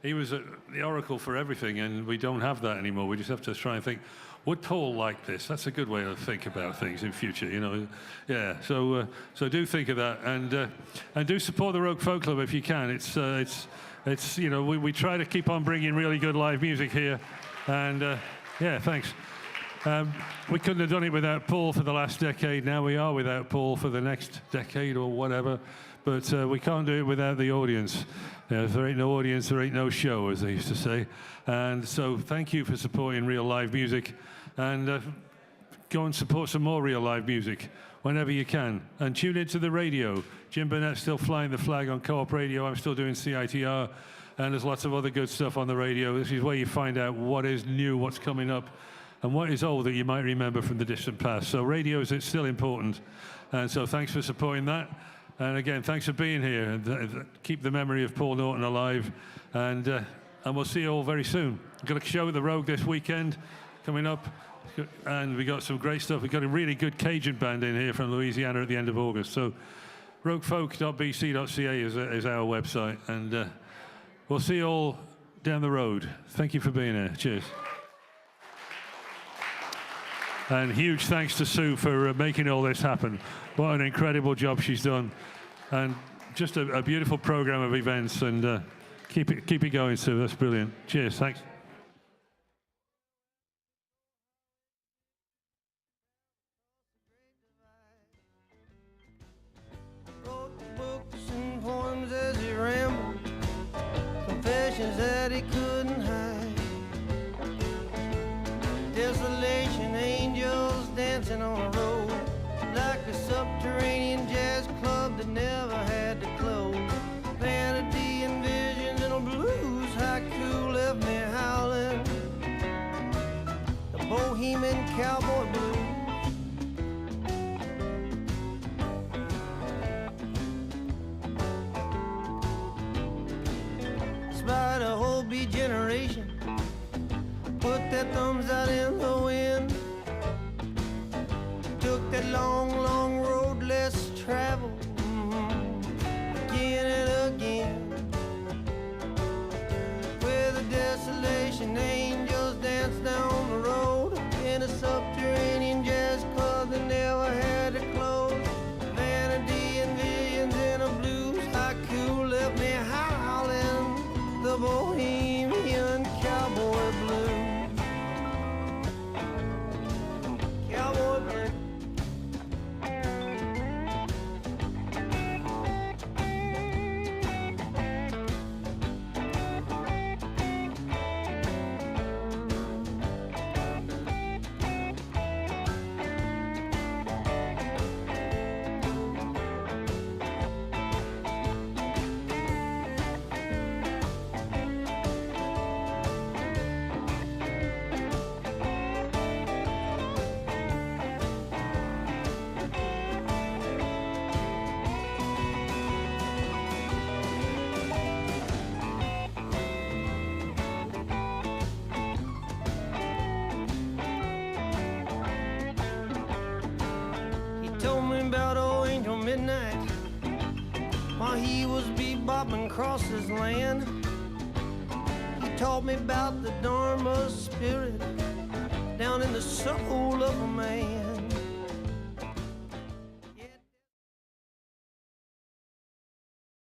He was the oracle for everything, and we don't have that anymore. We just have to try and think, would Paul like this? That's a good way to think about things in future, you know. Yeah, so do think of that, and do support the Rogue Folk Club if you can. It's you know, we try to keep on bringing really good live music here, and yeah, thanks. We couldn't have done it without Paul for the last decade. Now we are without Paul for the next decade or whatever, but we can't do it without the audience. You know, if there ain't no audience, there ain't no show, as they used to say. And so thank you for supporting real live music, and go and support some more real live music whenever you can. And tune into the radio. Jim Burnett's still flying the flag on Co-op Radio. I'm still doing CITR, and there's lots of other good stuff on the radio. This is where you find out what is new, what's coming up, and what is old that you might remember from the distant past. So radio is still important. And so thanks for supporting that. And again, thanks for being here. And keep the memory of Paul Norton alive. And we'll see you all very soon. We've got a show at the Rogue this weekend coming up. And we got some great stuff. We've got a really good Cajun band in here from Louisiana at the end of August. So roguefolk.bc.ca is our website. And we'll see you all down the road. Thank you for being here. Cheers. And huge thanks to Sue for making all this happen. What an incredible job she's done. And just a beautiful program of events. And keep it going, Sue. That's brilliant. Cheers. Thanks. And poems as he rambled, confessions that he couldn't hide. Desolation, angels dancing on a road, like a subterranean jazz club that never had to close. Vanity and visions and a blues haiku left me howling. The bohemian cowboy blues. By the whole beat generation, put their thumbs out in the wind. Took that long, long road less traveled, again and again. Where the desolation angels dance down the road, in a subterranean jazz club that never had to close. Vanity and visions in a blues haiku left me howling. The bohemian midnight while he was bebopping across his land. He taught me about the Dharma spirit down in the soul of a man.